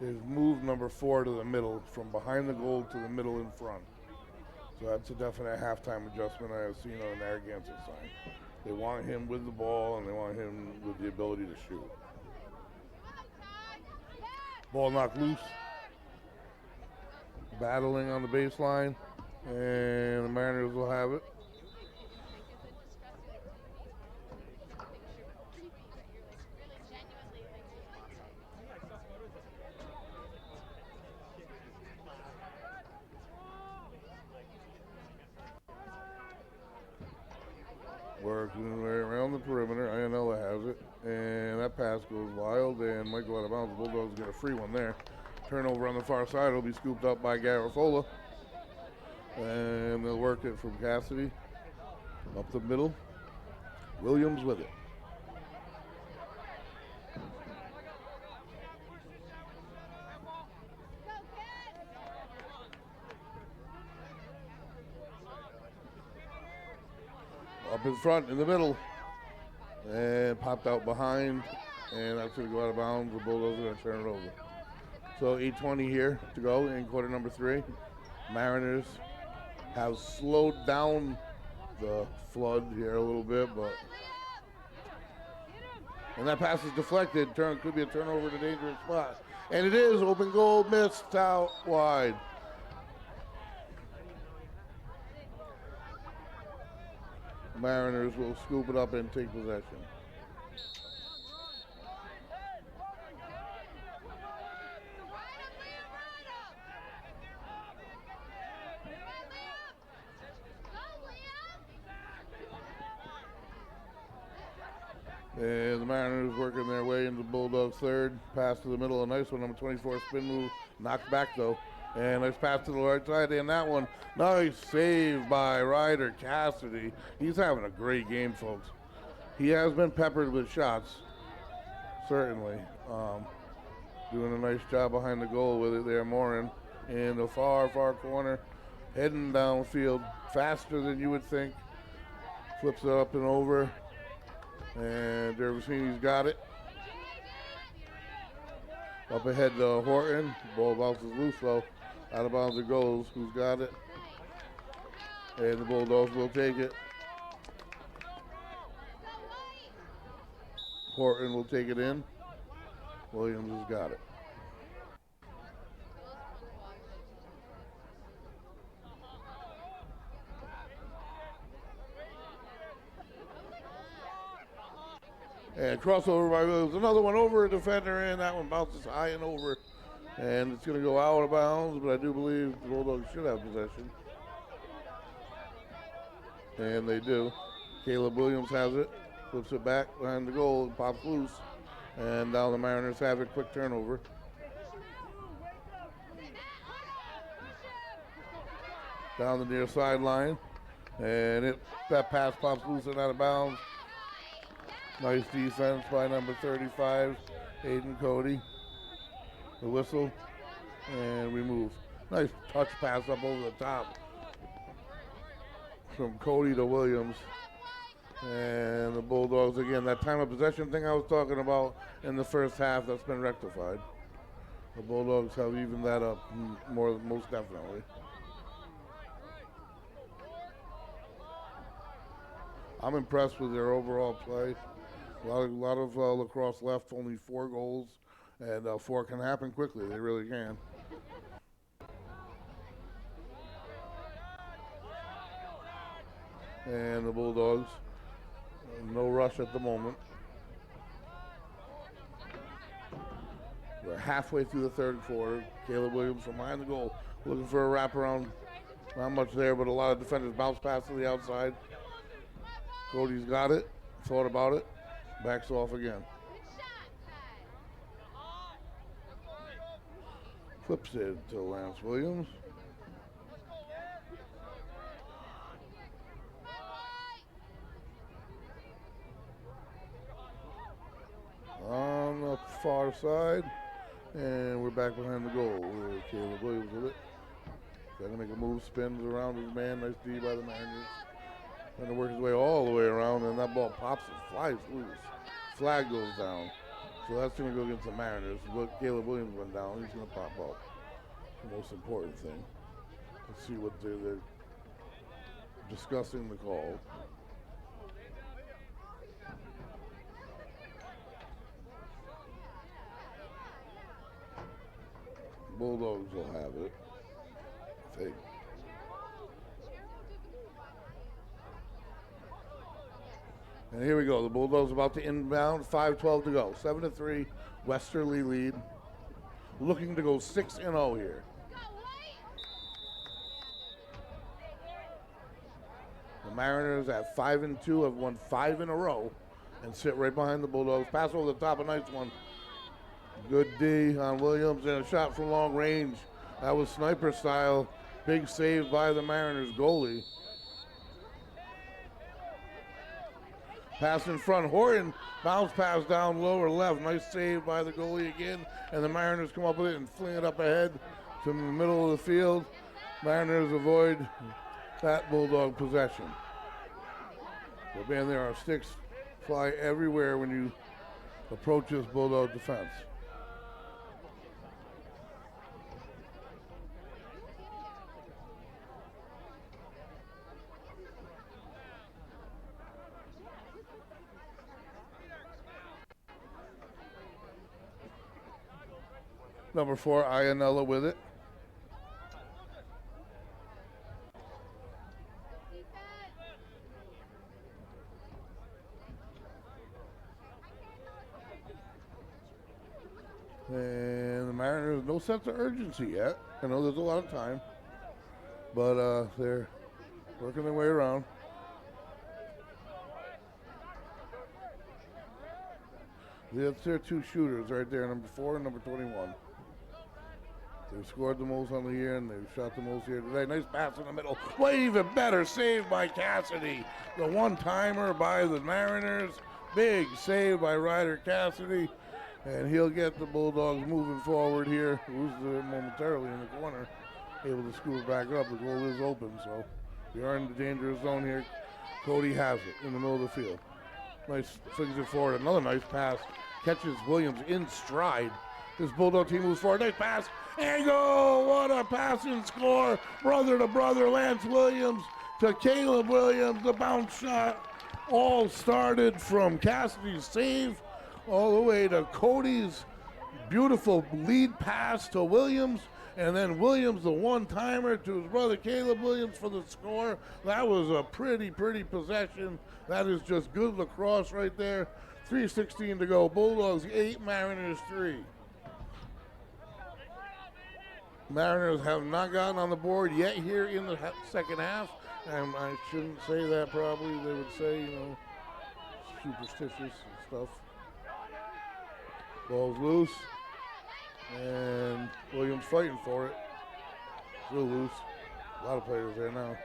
They've moved number 4 to the middle, from behind the goal to the middle in front. So that's a definite halftime adjustment I have seen on the Narragansett side. They want him with the ball, and they want him with the ability to shoot. Ball knocked loose. Battling on the baseline, and the Mariners will have it. Working right around the perimeter. Iannella has it, and that pass goes wild, and might go out of bounds. The Bulldogs get a free one there. Turnover on the far side. It'll be scooped up by Garafola, and they'll work it from Cassidy up the middle. Williams with it. Up in front, in the middle, and popped out behind, and that's going to go out of bounds. The Bulldogs are going to turn it over. So 8:20 here to go in quarter number 3. Mariners have slowed down the flood here a little bit, and that pass is deflected. Could be a turnover in a dangerous spot, and it is. Open goal, missed out wide. Mariners will scoop it up and take possession. And the Mariners working their way into the Bulldogs' third. Pass to the middle, a nice one, number 24 spin move. Knocked back though. And nice pass to the right side, and that one, nice save by Ryder Cassidy. He's having a great game, folks. He has been peppered with shots, certainly. Doing a nice job behind the goal with it there, Morin. In the far, far corner, heading downfield faster than you would think. Flips it up and over, and Dervasini's got it. Up ahead to Horton. Ball bounces loose though. Out of bounds it goes. Who's got it? And the Bulldogs will take it. Horton will take it in. Williams has got it. And crossover by Williams. Another one over a defender, and that one bounces high and over. And it's going to go out of bounds, but I do believe the Bulldogs should have possession. And they do. Caleb Williams has it, flips it back behind the goal, and pops loose. And now the Mariners have it, quick turnover. Down the near sideline. And that pass pops loose and out of bounds. Nice defense by number 35, Aiden Cody. The whistle, and we move. Nice touch pass up over the top from Cody to Williams. And the Bulldogs, again, that time of possession thing I was talking about in the first half, that's been rectified. The Bulldogs have evened that up most definitely. I'm impressed with their overall play. A lot of lacrosse left, only 4 goals. And 4 can happen quickly. They really can. And the Bulldogs, no rush at the moment. We're halfway through the third quarter. Caleb Williams from behind the goal, looking for a wraparound. Not much there, but a lot of defenders bounce pass to the outside. Cody's got it, thought about it, backs off again. Flips it to Lance Williams. far side. And we're back behind the goal. Caleb Williams with it. Got to make a move, spins around his man. Nice D by the Mariners. Trying to work his way all the way around, and that ball pops and flies loose. Flag goes down. So that's going to go against the Mariners. But Caleb Williams went down. He's going to pop up. The most important thing. Let's see what they're discussing the call. Bulldogs will have it. I think. And here we go. The Bulldogs about to inbound. 5:12 to go. 7-3. Westerly lead. Looking to go 6-0 here. The Mariners at 5-2 have won 5 in a row and sit right behind the Bulldogs. Pass over the top, a nice one. Good D on Williams and a shot from long range. That was sniper style. Big save by the Mariners goalie. Pass in front, Horton, bounce pass down lower left. Nice save by the goalie again. And the Mariners come up with it and fling it up ahead to the middle of the field. Mariners avoid that Bulldog possession. But man, there are sticks fly everywhere when you approach this Bulldog defense. Number 4, Ianella with it. And the Mariners, no sense of urgency yet. I know there's a lot of time, but they're working their way around. That's their 2 shooters right there, number 4 and number 21. They've scored the most on the year, and they've shot the most here today. Nice pass in the middle. Way even better save by Cassidy. The one-timer by the Mariners. Big save by Ryder Cassidy. And he'll get the Bulldogs moving forward here. Loses it momentarily in the corner. Able to scoop it back up. The goal is open, so we are in the dangerous zone here. Cody has it in the middle of the field. Nice, flings it forward. Another nice pass. Catches Williams in stride. This Bulldog team moves forward. Nice pass. And go! What a pass and score. Brother to brother. Lance Williams to Caleb Williams. The bounce shot all started from Cassidy's save all the way to Cody's beautiful lead pass to Williams. And then Williams, the one-timer to his brother Caleb Williams for the score. That was a pretty possession. That is just good lacrosse right there. 3:16 to go. Bulldogs 8, Mariners 3. Mariners have not gotten on the board yet here in the second half. And I shouldn't say that probably. They would say, you know, superstitious and stuff. Ball's loose. And Williams fighting for it. Still loose. A lot of players there now.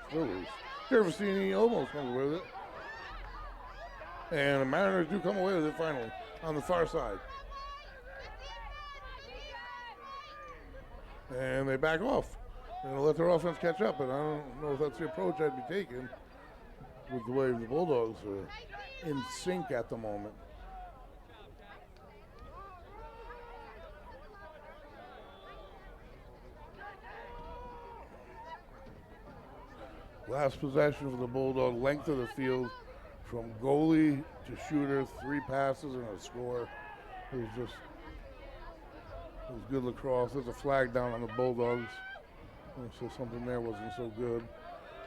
Still loose. Gervasini almost comes away with it. And the Mariners do come away with it finally on the far side. And they back off. They're going to let their offense catch up, and I don't know if that's the approach I'd be taking with the way the Bulldogs are in sync at the moment. Last possession for the Bulldog, length of the field from goalie to shooter, 3 passes and a score. It was good lacrosse. There's a flag down on the Bulldogs. So something there wasn't so good.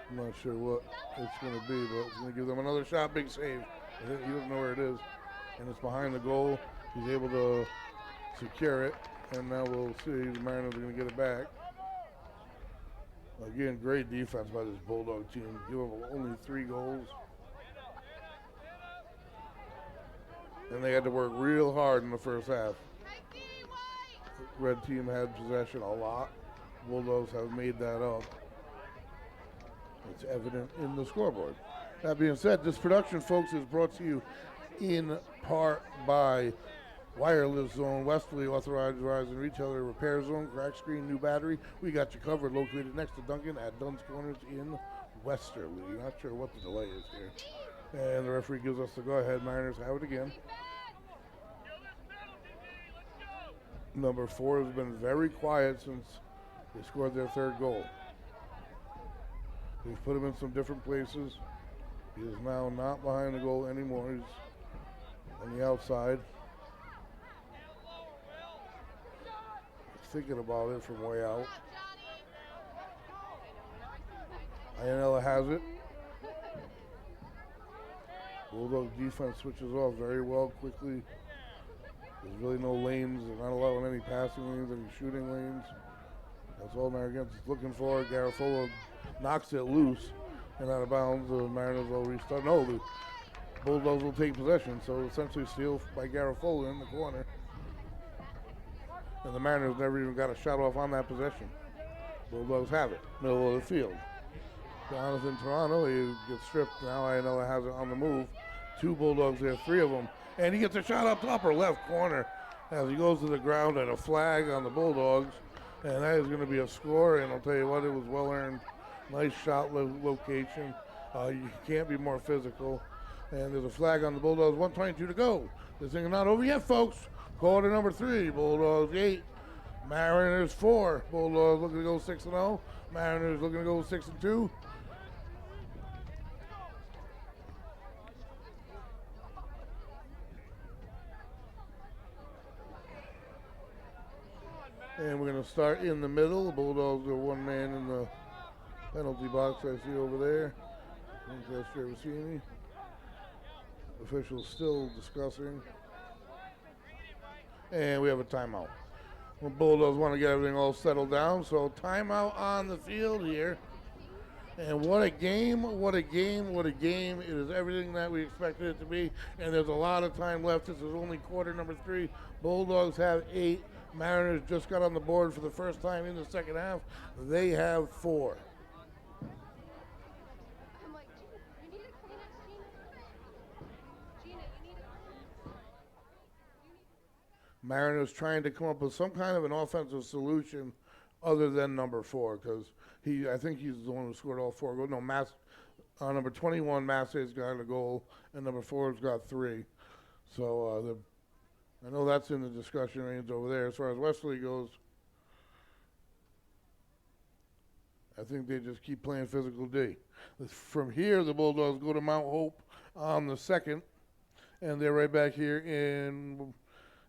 I'm not sure what it's going to be, but it's going to give them another shot. Big save. He doesn't know where it is. And it's behind the goal. He's able to secure it. And now we'll see. The Mariners are going to get it back. Again, great defense by this Bulldog team. Give them only 3 goals. And they had to work real hard in the first half. Red team had possession a lot. Bulldogs have made that up. It's evident in the scoreboard. That being said, this production, folks, is brought to you in part by Wireless Zone, Westerly, authorized Verizon retailer, Repair Zone, crack screen, new battery. We got you covered, located next to Duncan at Dunn's Corners in Westerly. Not sure what the delay is here. And the referee gives us the go-ahead. Mariners have it again. Number 4 has been very quiet since they scored their 3rd goal. They've put him in some different places. He is now not behind the goal anymore. He's on the outside. Thinking about it from way out. Ianella has it. Bulldog defense switches off very well quickly. There's really no lanes. They're not allowing any passing lanes, any shooting lanes. That's all Narragansett's looking for. Garofalo knocks it loose and out of bounds. The Mariners will restart. No, the Bulldogs will take possession. So essentially steal by Garofalo in the corner. And the Mariners never even got a shot off on that possession. Bulldogs have it, middle of the field. Jonathan Toronto, he gets stripped. Now Ianella has it on the move. 2 Bulldogs there, 3 of them. And he gets a shot up top or left corner as he goes to the ground, and a flag on the Bulldogs. And that is going to be a score, and I'll tell you what, it was well earned. Nice shot location. You can't be more physical. And there's a flag on the Bulldogs, 1:22 to go. This thing is not over yet, folks. Quarter number 3, Bulldogs 8, Mariners 4. Bulldogs looking to go 6-0. Mariners looking to go 6-2. And we're going to start in the middle. The Bulldogs are 1 man in the penalty box I see over there. I think that's Travasini. Officials still discussing. And we have a timeout. The Bulldogs want to get everything all settled down, so timeout on the field here. And what a game, what a game, what a game. It is everything that we expected it to be, and there's a lot of time left. This is only quarter number 3. Bulldogs have 8. Mariners just got on the board for the first time in the second half. They have 4. Mariners trying to come up with some kind of an offensive solution other than number 4, because I think he's the one who scored all 4 goals. No, number 21, Massey's got a goal, and number 4's got 3. So I know that's in the discussion range over there. As far as Westerly goes, I think they just keep playing physical D. From here, the Bulldogs go to Mount Hope on the 2nd, and they're right back here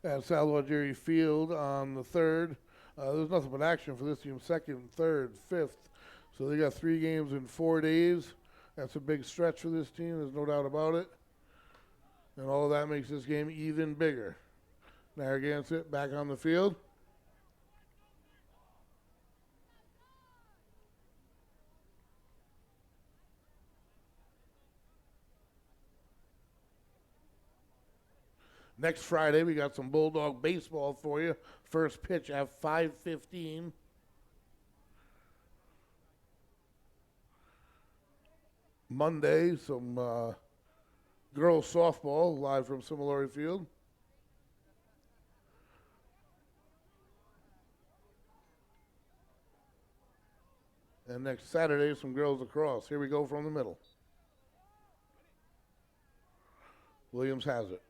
at Salvador Field on the 3rd. There's nothing but action for this team, 2nd, 3rd, 5th. So they got 3 games in 4 days. That's a big stretch for this team, there's no doubt about it. And all of that makes this game even bigger. Narragansett back on the field. Next Friday, we got some Bulldog baseball for you. First pitch at 5:15. Monday, some girls softball live from Similary Field. And next Saturday, some girls lacrosse. Here we go from the middle. Williams has it.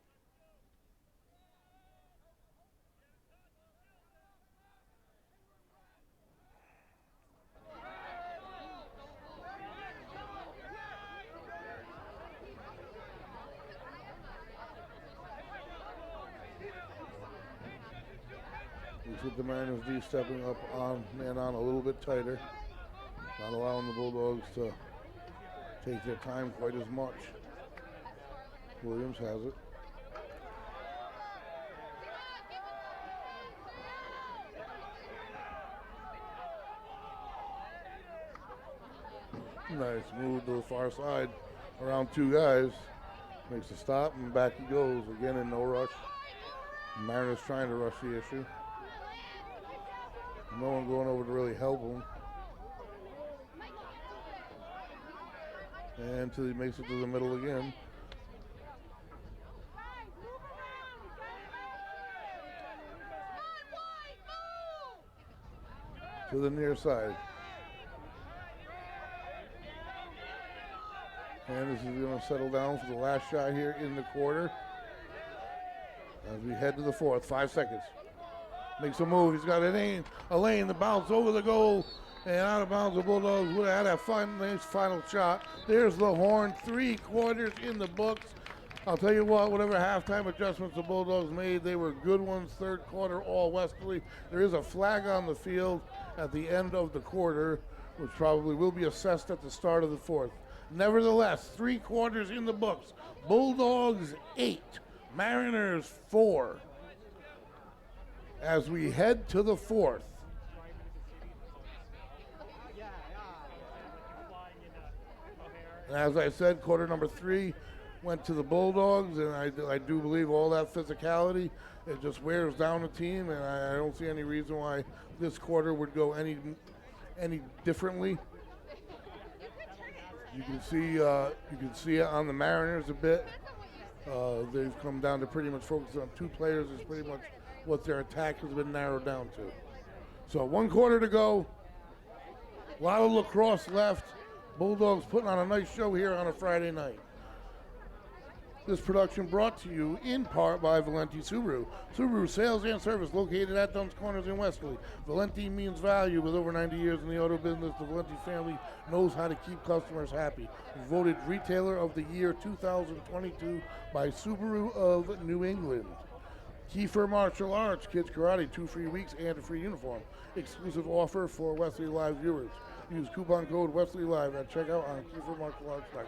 With the Mariners D stepping up on man on a little bit tighter, not allowing the Bulldogs to take their time quite as much. Williams has it. Nice move to the far side around 2 guys. Makes a stop and back he goes again in no rush. Mariners trying to rush the issue. No one going over to really help him. And until he makes it to the middle again. to the near side. And this is going to settle down for the last shot here in the quarter. As we head to the fourth, 5 seconds. Makes a move. He's got a lane to bounce over the goal. And out of bounds, the Bulldogs would have had a nice final shot. There's the horn, 3 quarters in the books. I'll tell you what, whatever halftime adjustments the Bulldogs made, they were good ones. Third quarter, all Westerly. There is a flag on the field at the end of the quarter, which probably will be assessed at the start of the fourth. Nevertheless, 3 quarters in the books. Bulldogs 8, Mariners 4. As we head to the fourth. And as I said, quarter number 3 went to the Bulldogs, and I do believe all that physicality, it just wears down the team, and I don't see any reason why this quarter would go any differently. You can see it on the Mariners a bit. They've come down to pretty much focus on 2 players is pretty much what their attack has been narrowed down to. So 1 quarter to go. A lot of lacrosse left. Bulldogs putting on a nice show here on a Friday night. This production brought to you in part by Valenti Subaru. Subaru sales and service located at Dunn's Corners in Westerly. Valenti means value. With over 90 years in the auto business, the Valenti family knows how to keep customers happy. Voted Retailer of the Year 2022 by Subaru of New England. Kiefer Martial Arts, Kids Karate, 2 free weeks and a free uniform. Exclusive offer for Westerly Live viewers. Use coupon code Westerly Live at checkout on KieferMartialArts.com.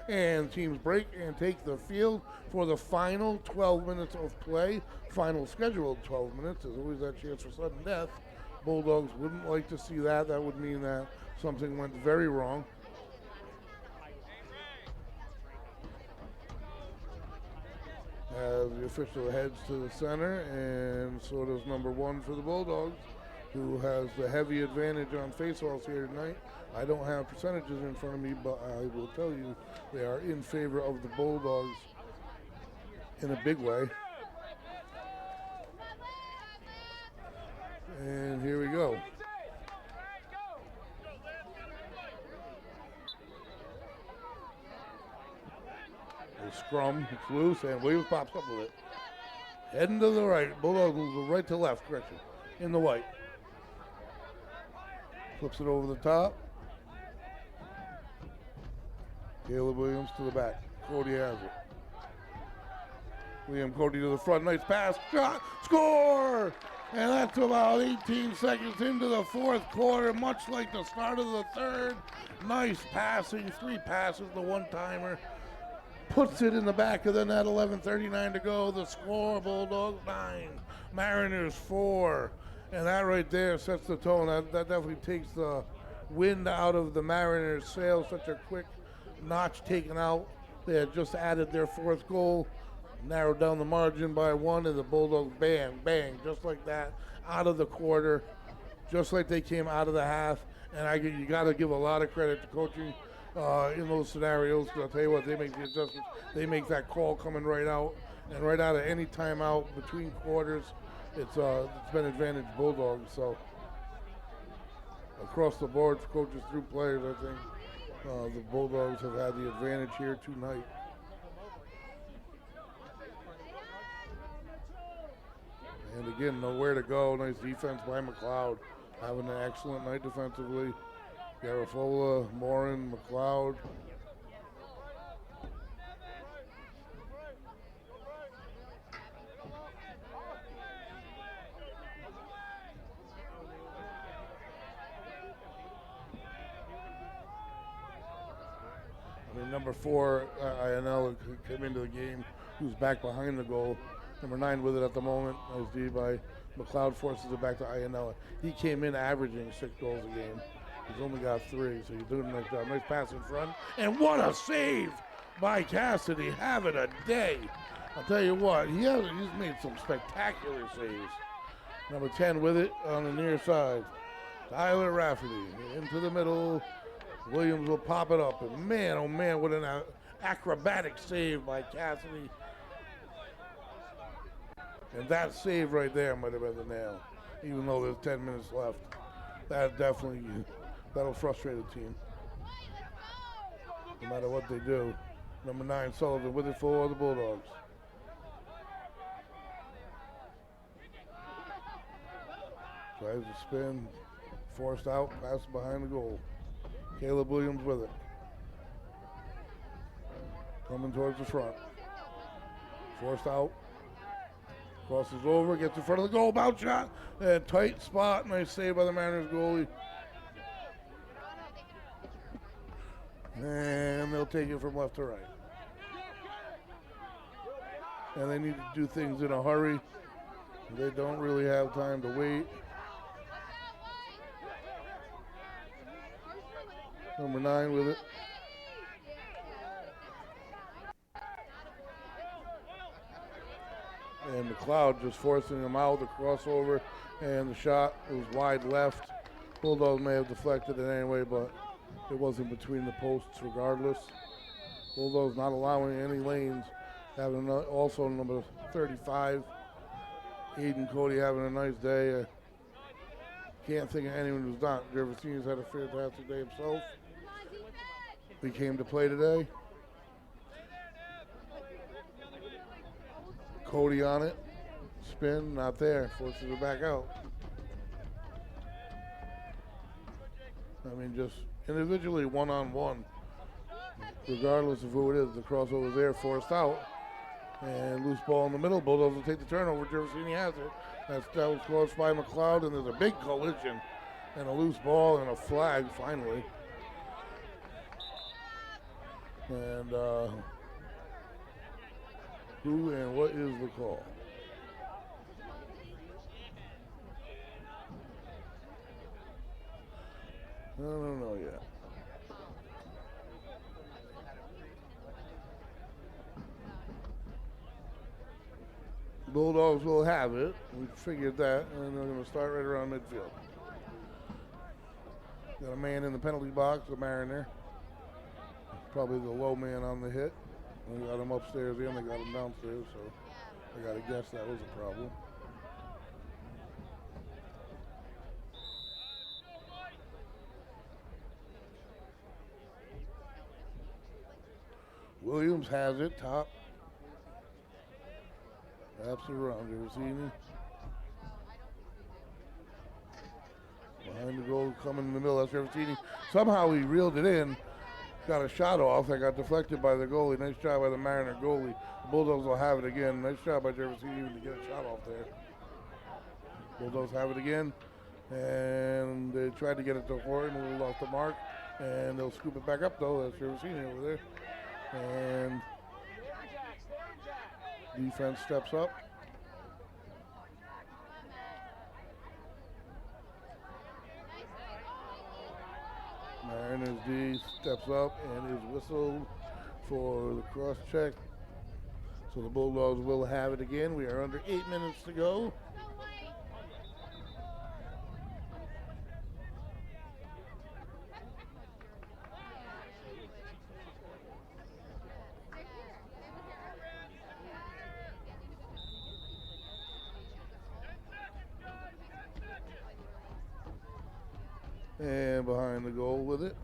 And teams break and take the field for the final 12 minutes of play. Final scheduled 12 minutes. There's always that chance for sudden death. Bulldogs wouldn't like to see that. That would mean that something went very wrong. As the official heads to the center, and so does number 1 for the Bulldogs, who has the heavy advantage on faceoffs here tonight. I don't have percentages in front of me, but I will tell you they are in favor of the Bulldogs in a big way. And here we go. The scrum, it's loose, and Williams pops up with it. Heading to the right. Bulldogs will go right to left, correction, in the white. Flips it over the top. Caleb Williams to the back. Cody has it. Cody to the front. Nice pass. Shot. Score! And that's about 18 seconds into the fourth quarter, much like the start of the third. Nice passing. 3 passes, the one-timer. Puts it in the back of the net. 11:39 to go. The score, Bulldogs 9. Mariners 4. And that right there sets the tone. That definitely takes the wind out of the Mariners' sails. Such a quick notch taken out. They had just added their 4th goal, narrowed down the margin by 1, and the Bulldogs bang, bang, just like that, out of the quarter, just like they came out of the half. And you got to give a lot of credit to coaching in those scenarios. I'll tell you what, they make the adjustments. They make that call coming right out, and right out of any timeout between quarters. It's been advantage Bulldogs. So across the board, for coaches through players, I think the Bulldogs have had the advantage here tonight. And again, nowhere to go. Nice defense by McLeod, having an excellent night defensively. Garafola, Morin, McLeod. Number 4, Ionella came into the game, who's back behind the goal. Number 9 with it at the moment. Nice D by McLeod, forces it back to Ionella. He came in averaging 6 goals a game. He's only got 3, so he's doing a nice job. Nice pass in front. And what a save by Cassidy, having a day. I'll tell you what, he's made some spectacular saves. Number 10 with it on the near side. Tyler Rafferty into the middle. Williams will pop it up, and man, oh man, what an acrobatic save by Cassidy. And that save right there might have been the nail. even though there's 10 minutes left. That'll frustrate a team, no matter what they do. Number 9, Sullivan with it for the Bulldogs. Tries to spin, forced out, pass behind the goal. Caleb Williams with it. Coming towards the front. Forced out. Crosses over, gets in front of the goal, bounce shot. And tight spot, nice save by the Mariners goalie. And they'll take it from left to right. And they need to do things in a hurry. They don't really have time to wait. Number 9 with it. And McLeod just forcing him out, the crossover, and the shot was wide left. Bulldogs may have deflected it anyway, but it wasn't between the posts regardless. Bulldogs not allowing any lanes. Having also number 35, Aiden Cody, having a nice day. Can't think of anyone who's not. Gervasini's had a fantastic day himself. He came to play today. Cody on it. Spin, not there. Forces it back out. I mean, just individually, one-on-one. Regardless of who it is, the crossover there, forced out. And loose ball in the middle. Bulldogs will take the turnover. Gervasini has it. That was close by McLeod, and there's a big collision. And a loose ball and a flag, finally. And who and what is the call? I don't know yet. Bulldogs will have it. We figured that, and they're going to start right around midfield. Got a man in the penalty box, the Mariner. Probably the low man on the hit. We got him upstairs and they got him downstairs, so I got to guess that was a problem. Williams has it, top. Wraps it around, Gervasini. Behind the goal, coming in the middle, that's Gervasini. Somehow he reeled it in. Got a shot off that got deflected by the goalie. Nice job by the Mariner goalie. The Bulldogs will have it again. Nice job by Gervasini even to get a shot off there. Bulldogs have it again. And they tried to get it to Horton, a little off the mark. And they'll scoop it back up though. That's Gervasini over there. And defense steps up. Mariners D steps up and is whistled for the cross check. So the Bulldogs will have it again. We are under 8 minutes to go. And behind the goal with it.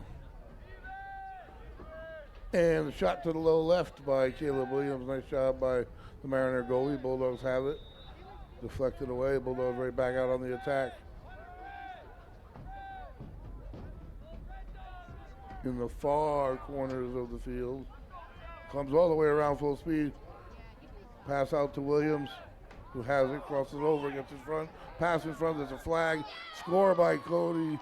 And the shot to the low left by Caleb Williams. Nice job by the Mariner goalie. Bulldogs have it. Deflected away. Bulldogs right back out on the attack. In the far corners of the field. Comes all the way around full speed. Pass out to Williams, who has it. Crosses over, gets in front. Pass in front. There's a flag. Score by Cody.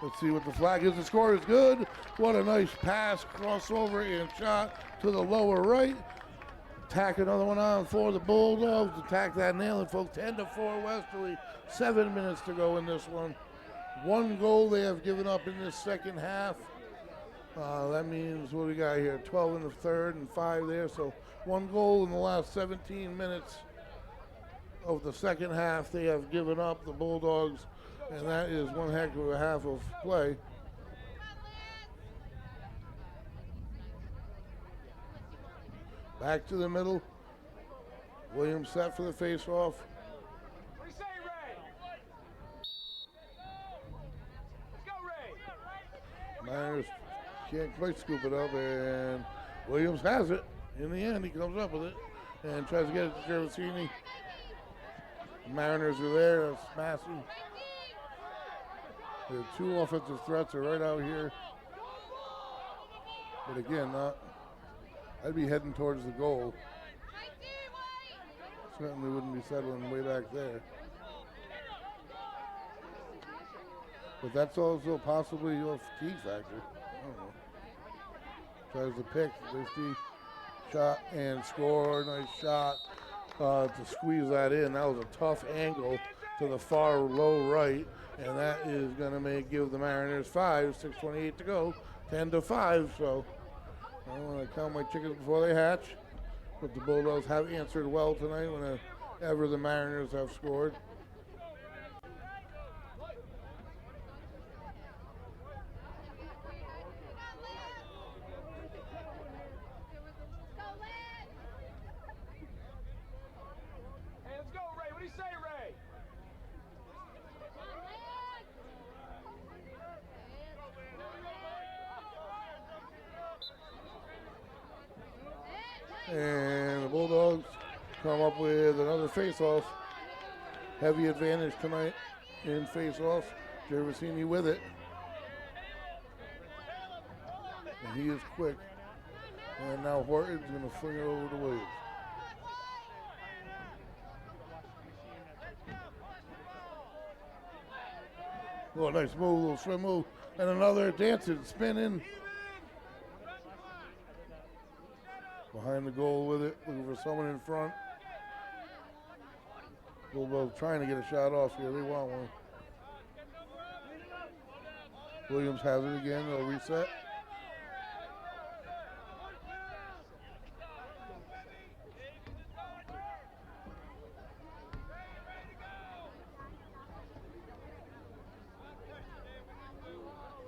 Let's see what the flag is. The score is good. What a nice pass, crossover and shot to the lower right. Tack another one on for the Bulldogs. Attack that nailing, folks. 10-4 Westerly. 7 minutes to go in this one. One goal they have given up in this second half. That means, what do we got here? 12 in the third and 5 there. So one goal in the last 17 minutes of the second half they have given up, the Bulldogs. And that is one heck of a half of play. Back to the middle. Williams set for the face-off. Mariners can't quite scoop it up, and Williams has it. In the end, he comes up with it and tries to get it to Gervasini. The Mariners are there. That's Massey. The two offensive threats are right out here. But again, I'd be heading towards the goal. Certainly wouldn't be settling way back there. But that's also possibly your fatigue factor. I don't know. Tries to pick 50 shot and score. Nice shot to squeeze that in. That was a tough angle to the far low right, and that is going to give the Mariners 5. 6:28 to go, 10-5. So I don't want to count my chickens before they hatch. But the Bulldogs have answered well tonight whenever the Mariners have scored. And the Bulldogs come up with another face-off. Heavy advantage tonight in face-offs. Gervasini with it. And he is quick. And now Horton's going to fling it over to Williams. Oh, nice move, little swim move. And another dancing, spinning. Behind the goal with it, looking for someone in front. Bulldogs trying to get a shot off here. They want one. Williams has it again. They'll reset.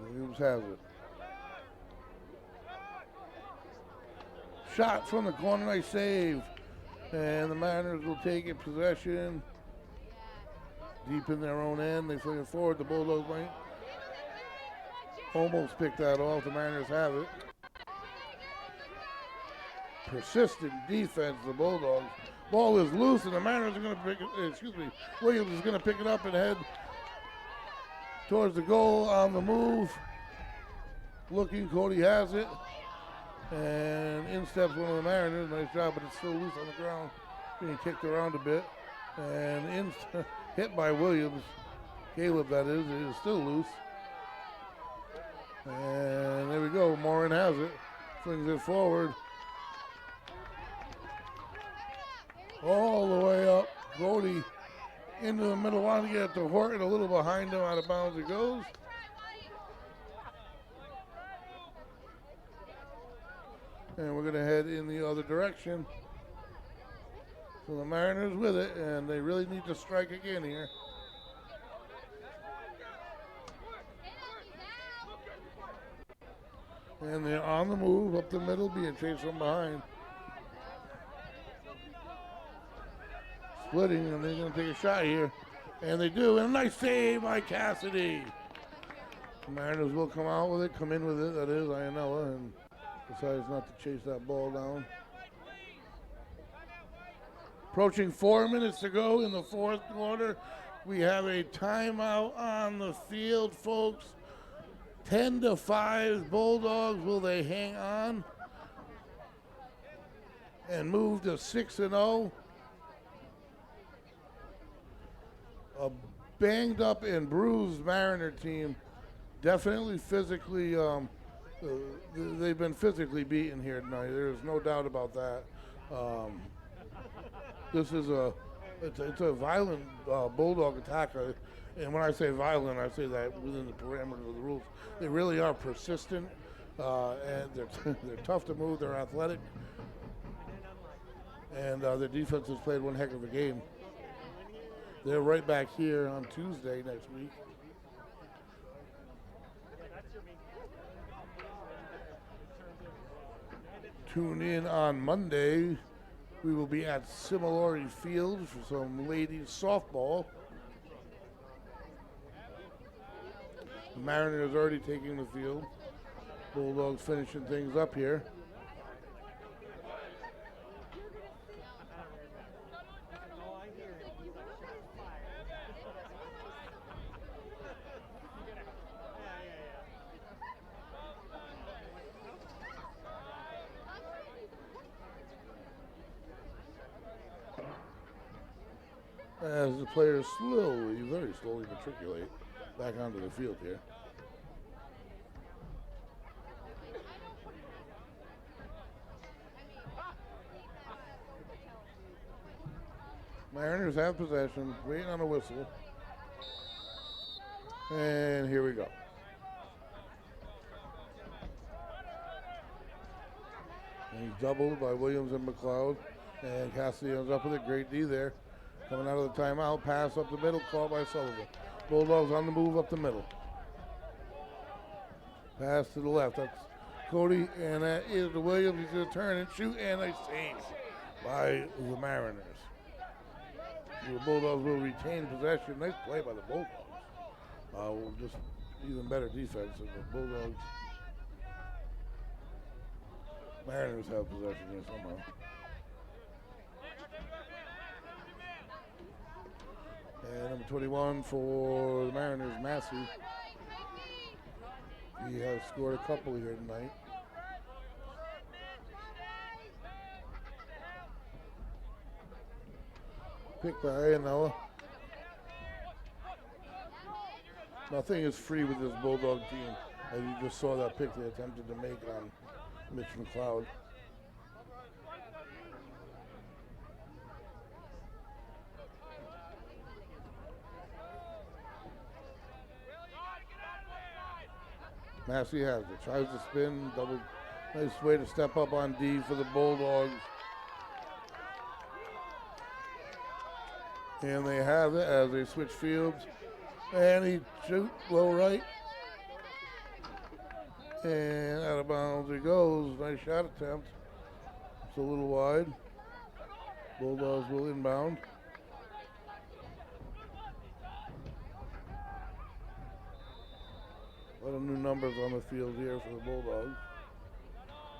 Williams has it. Shot from the corner, nice save. And the Mariners will take it, possession. Deep in their own end, they fling it forward. The Bulldogs might almost pick that off. The Mariners have it. Persistent defense, the Bulldogs. Ball is loose, and the Mariners are going to pick it, Williams is going to pick it up and head towards the goal on the move. Looking, Cody has it. And in steps one of the Mariners. Nice job, but it's still loose on the ground. Being kicked around a bit. And hit by Williams. Caleb, that is. It is still loose. And there we go. Morin has it. Flings it forward. All the way up. Cody into the middle. Wanted to get it to Horton. A little behind him. Out of bounds it goes. And we're going to head in the other direction. So the Mariners with it, and they really need to strike again here. And they're on the move, up the middle, being chased from behind. Splitting, and they're going to take a shot here. And they do, and a nice save by Cassidy. The Mariners will come out with it, come in with it, that is, Iannella, and decides not to chase that ball down. Approaching 4 minutes to go in the fourth quarter. We have a timeout on the field, folks. 10-5 Bulldogs. Will they hang on and move to 6-0? A banged up and bruised Mariner team. Definitely physically they've been physically beaten here tonight. There's no doubt about that. This is it's a violent Bulldog attack. And when I say violent, I say that within the parameters of the rules. They really are persistent, and they're tough to move. They're athletic, and their defense has played one heck of a game. They're right back here on Tuesday next week. Tune in on Monday. We will be at Similori Field for some ladies softball. The Mariners already taking the field. Bulldogs finishing things up here. As the players very slowly matriculate back onto the field here. Mariners have possession, waiting on a whistle. And here we go. And he's doubled by Williams and McLeod. And Castellanos up with a great D there. Coming out of the timeout, pass up the middle, caught by Sullivan. Bulldogs on the move up the middle. Pass to the left, that's Cody, and that is the Williams. He's going to turn and shoot, and a save by the Mariners. The Bulldogs will retain possession. Nice play by the Bulldogs. Just even better defense than the Bulldogs. Mariners have possession here somehow. And number 21 for the Mariners, Massey. He has scored a couple here tonight. Pick by Ayanoa. Nothing is free with this Bulldog team. As you just saw that pick they attempted to make on Mitch McLeod. Massey has it, tries to spin, double, nice way to step up on D for the Bulldogs. And they have it as they switch fields. And he shoots low right. And out of bounds he goes, nice shot attempt. It's a little wide. Bulldogs will inbound. A lot of new numbers on the field here for the Bulldogs.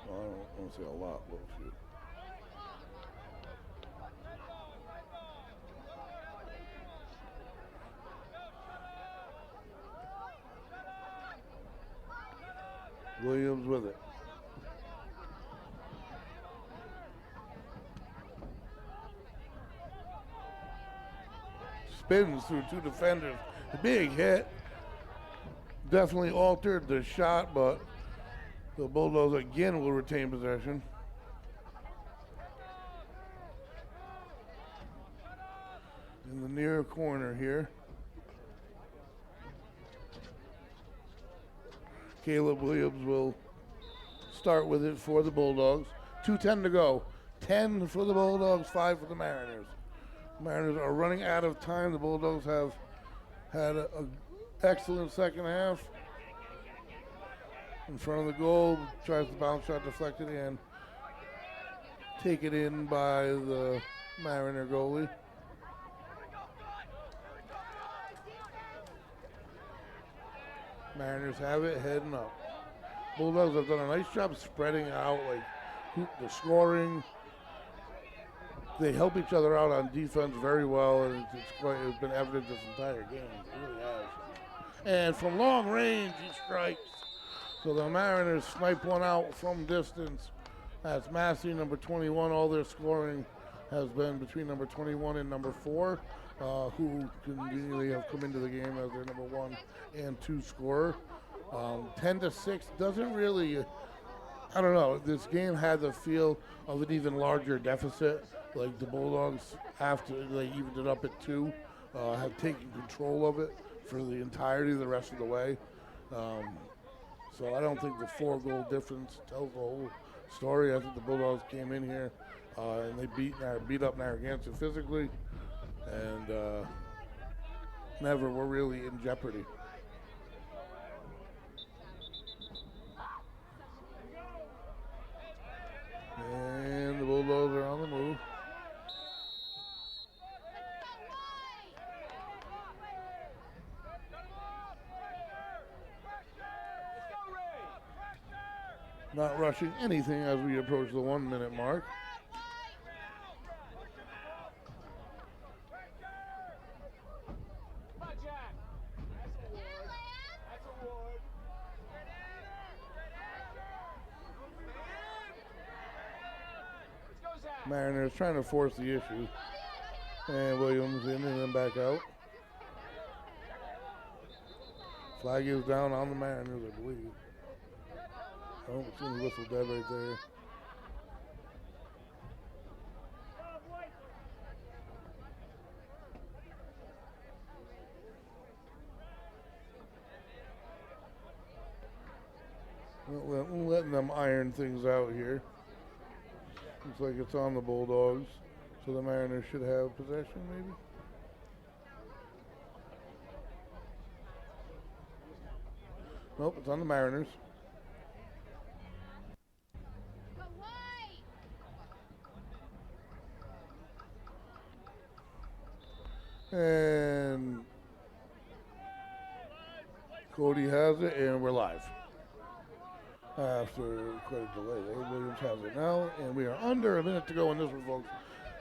Well, I don't see a lot, but a few. Williams with it. Spins through two defenders. A big hit. Definitely altered the shot, but the Bulldogs again will retain possession. In the near corner here. Caleb Williams will start with it for the Bulldogs. 2:10 to go. 10 for the Bulldogs, 5 for the Mariners. Mariners are running out of time. The Bulldogs have had an excellent second half. In front of the goal, tries the bounce shot deflected in. Take it in by the Mariner goalie. Mariners have it, heading up. Bulldogs have done a nice job spreading out, like the scoring. They help each other out on defense very well, and it's been evident this entire game. It really has. And from long range, he strikes. So the Mariners snipe one out from distance. That's Massey, number 21. All their scoring has been between number 21 and number 4, who conveniently have come into the game as their number 1 and 2 scorer. 10-6 doesn't really, I don't know, this game had the feel of an even larger deficit. Like the Bulldogs, after they evened it up at 2, have taken control of it for the entirety of the rest of the way. So I don't think the 4-goal difference tells the whole story. I think the Bulldogs came in here and they beat up Narragansett physically, and never were really in jeopardy. And the Bulldogs are on the move. Not rushing anything as we approach the 1 minute mark. Mariners trying to force the issue. And Williams in and then back out. Flag is down on the Mariners, I believe. Oh, it's in the whistle dead right there. Well, letting them iron things out here. Looks like it's on the Bulldogs, so the Mariners should have possession, maybe. Nope, it's on the Mariners. And Cody has it, and we're live. After quite a delay, Williams has it now, and we are under a minute to go in this one, folks.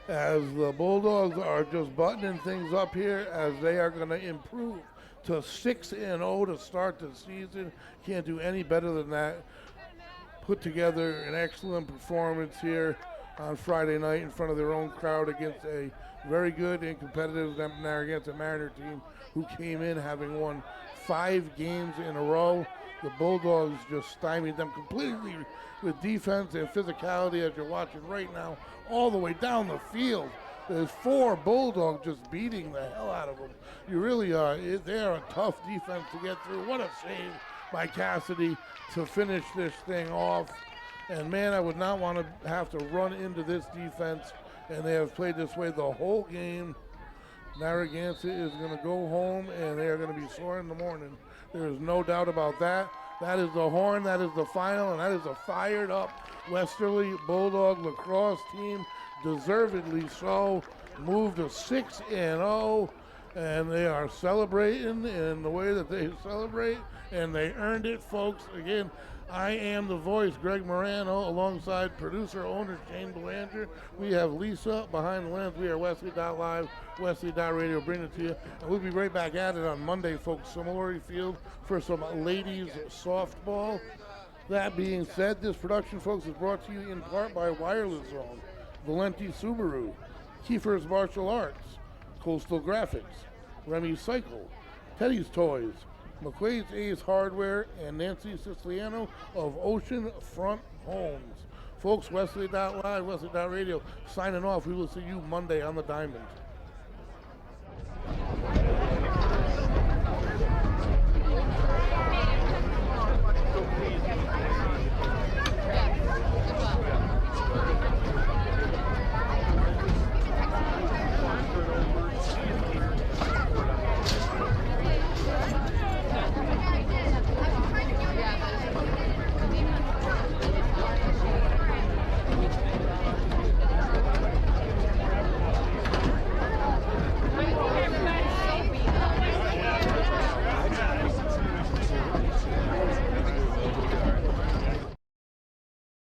As the Bulldogs are just buttoning things up here, as they are going to improve to 6-0 to start the season. Can't do any better than that. Put together an excellent performance here on Friday night in front of their own crowd against a very good and competitive Narragansett Mariner team who came in having won 5 games in a row. The Bulldogs just stymied them completely with defense and physicality, as you're watching right now, all the way down the field. There's 4 Bulldogs just beating the hell out of them. You really are. They are a tough defense to get through. What a save by Cassidy to finish this thing off. And man, I would not want to have to run into this defense, and they have played this way the whole game. Narragansett is going to go home, and they are going to be sore in the morning. There is no doubt about that. That is the horn, that is the final, and that is a fired up Westerly Bulldog lacrosse team, deservedly so. Moved to 6-0, and they are celebrating in the way that they celebrate, and they earned it, folks. Again, I am the voice, Greg Morano, alongside producer, owner Shane Belanger. We have Lisa behind the lens. We are Westerly.live, Westerly.radio, bringing it to you. And we'll be right back at it on Monday, folks, Similary Field for some ladies softball. That being said, this production, folks, is brought to you in part by Wireless Zone, Valenti Subaru, Kiefer's Martial Arts, Coastal Graphics, Remy Cycle, Teddy's Toys, McQuaid's Ace Hardware, and Nancy Siciliano of Ocean Front Homes. Folks, Westerly.live, Westerly.radio, signing off. We will see you Monday on the Diamond.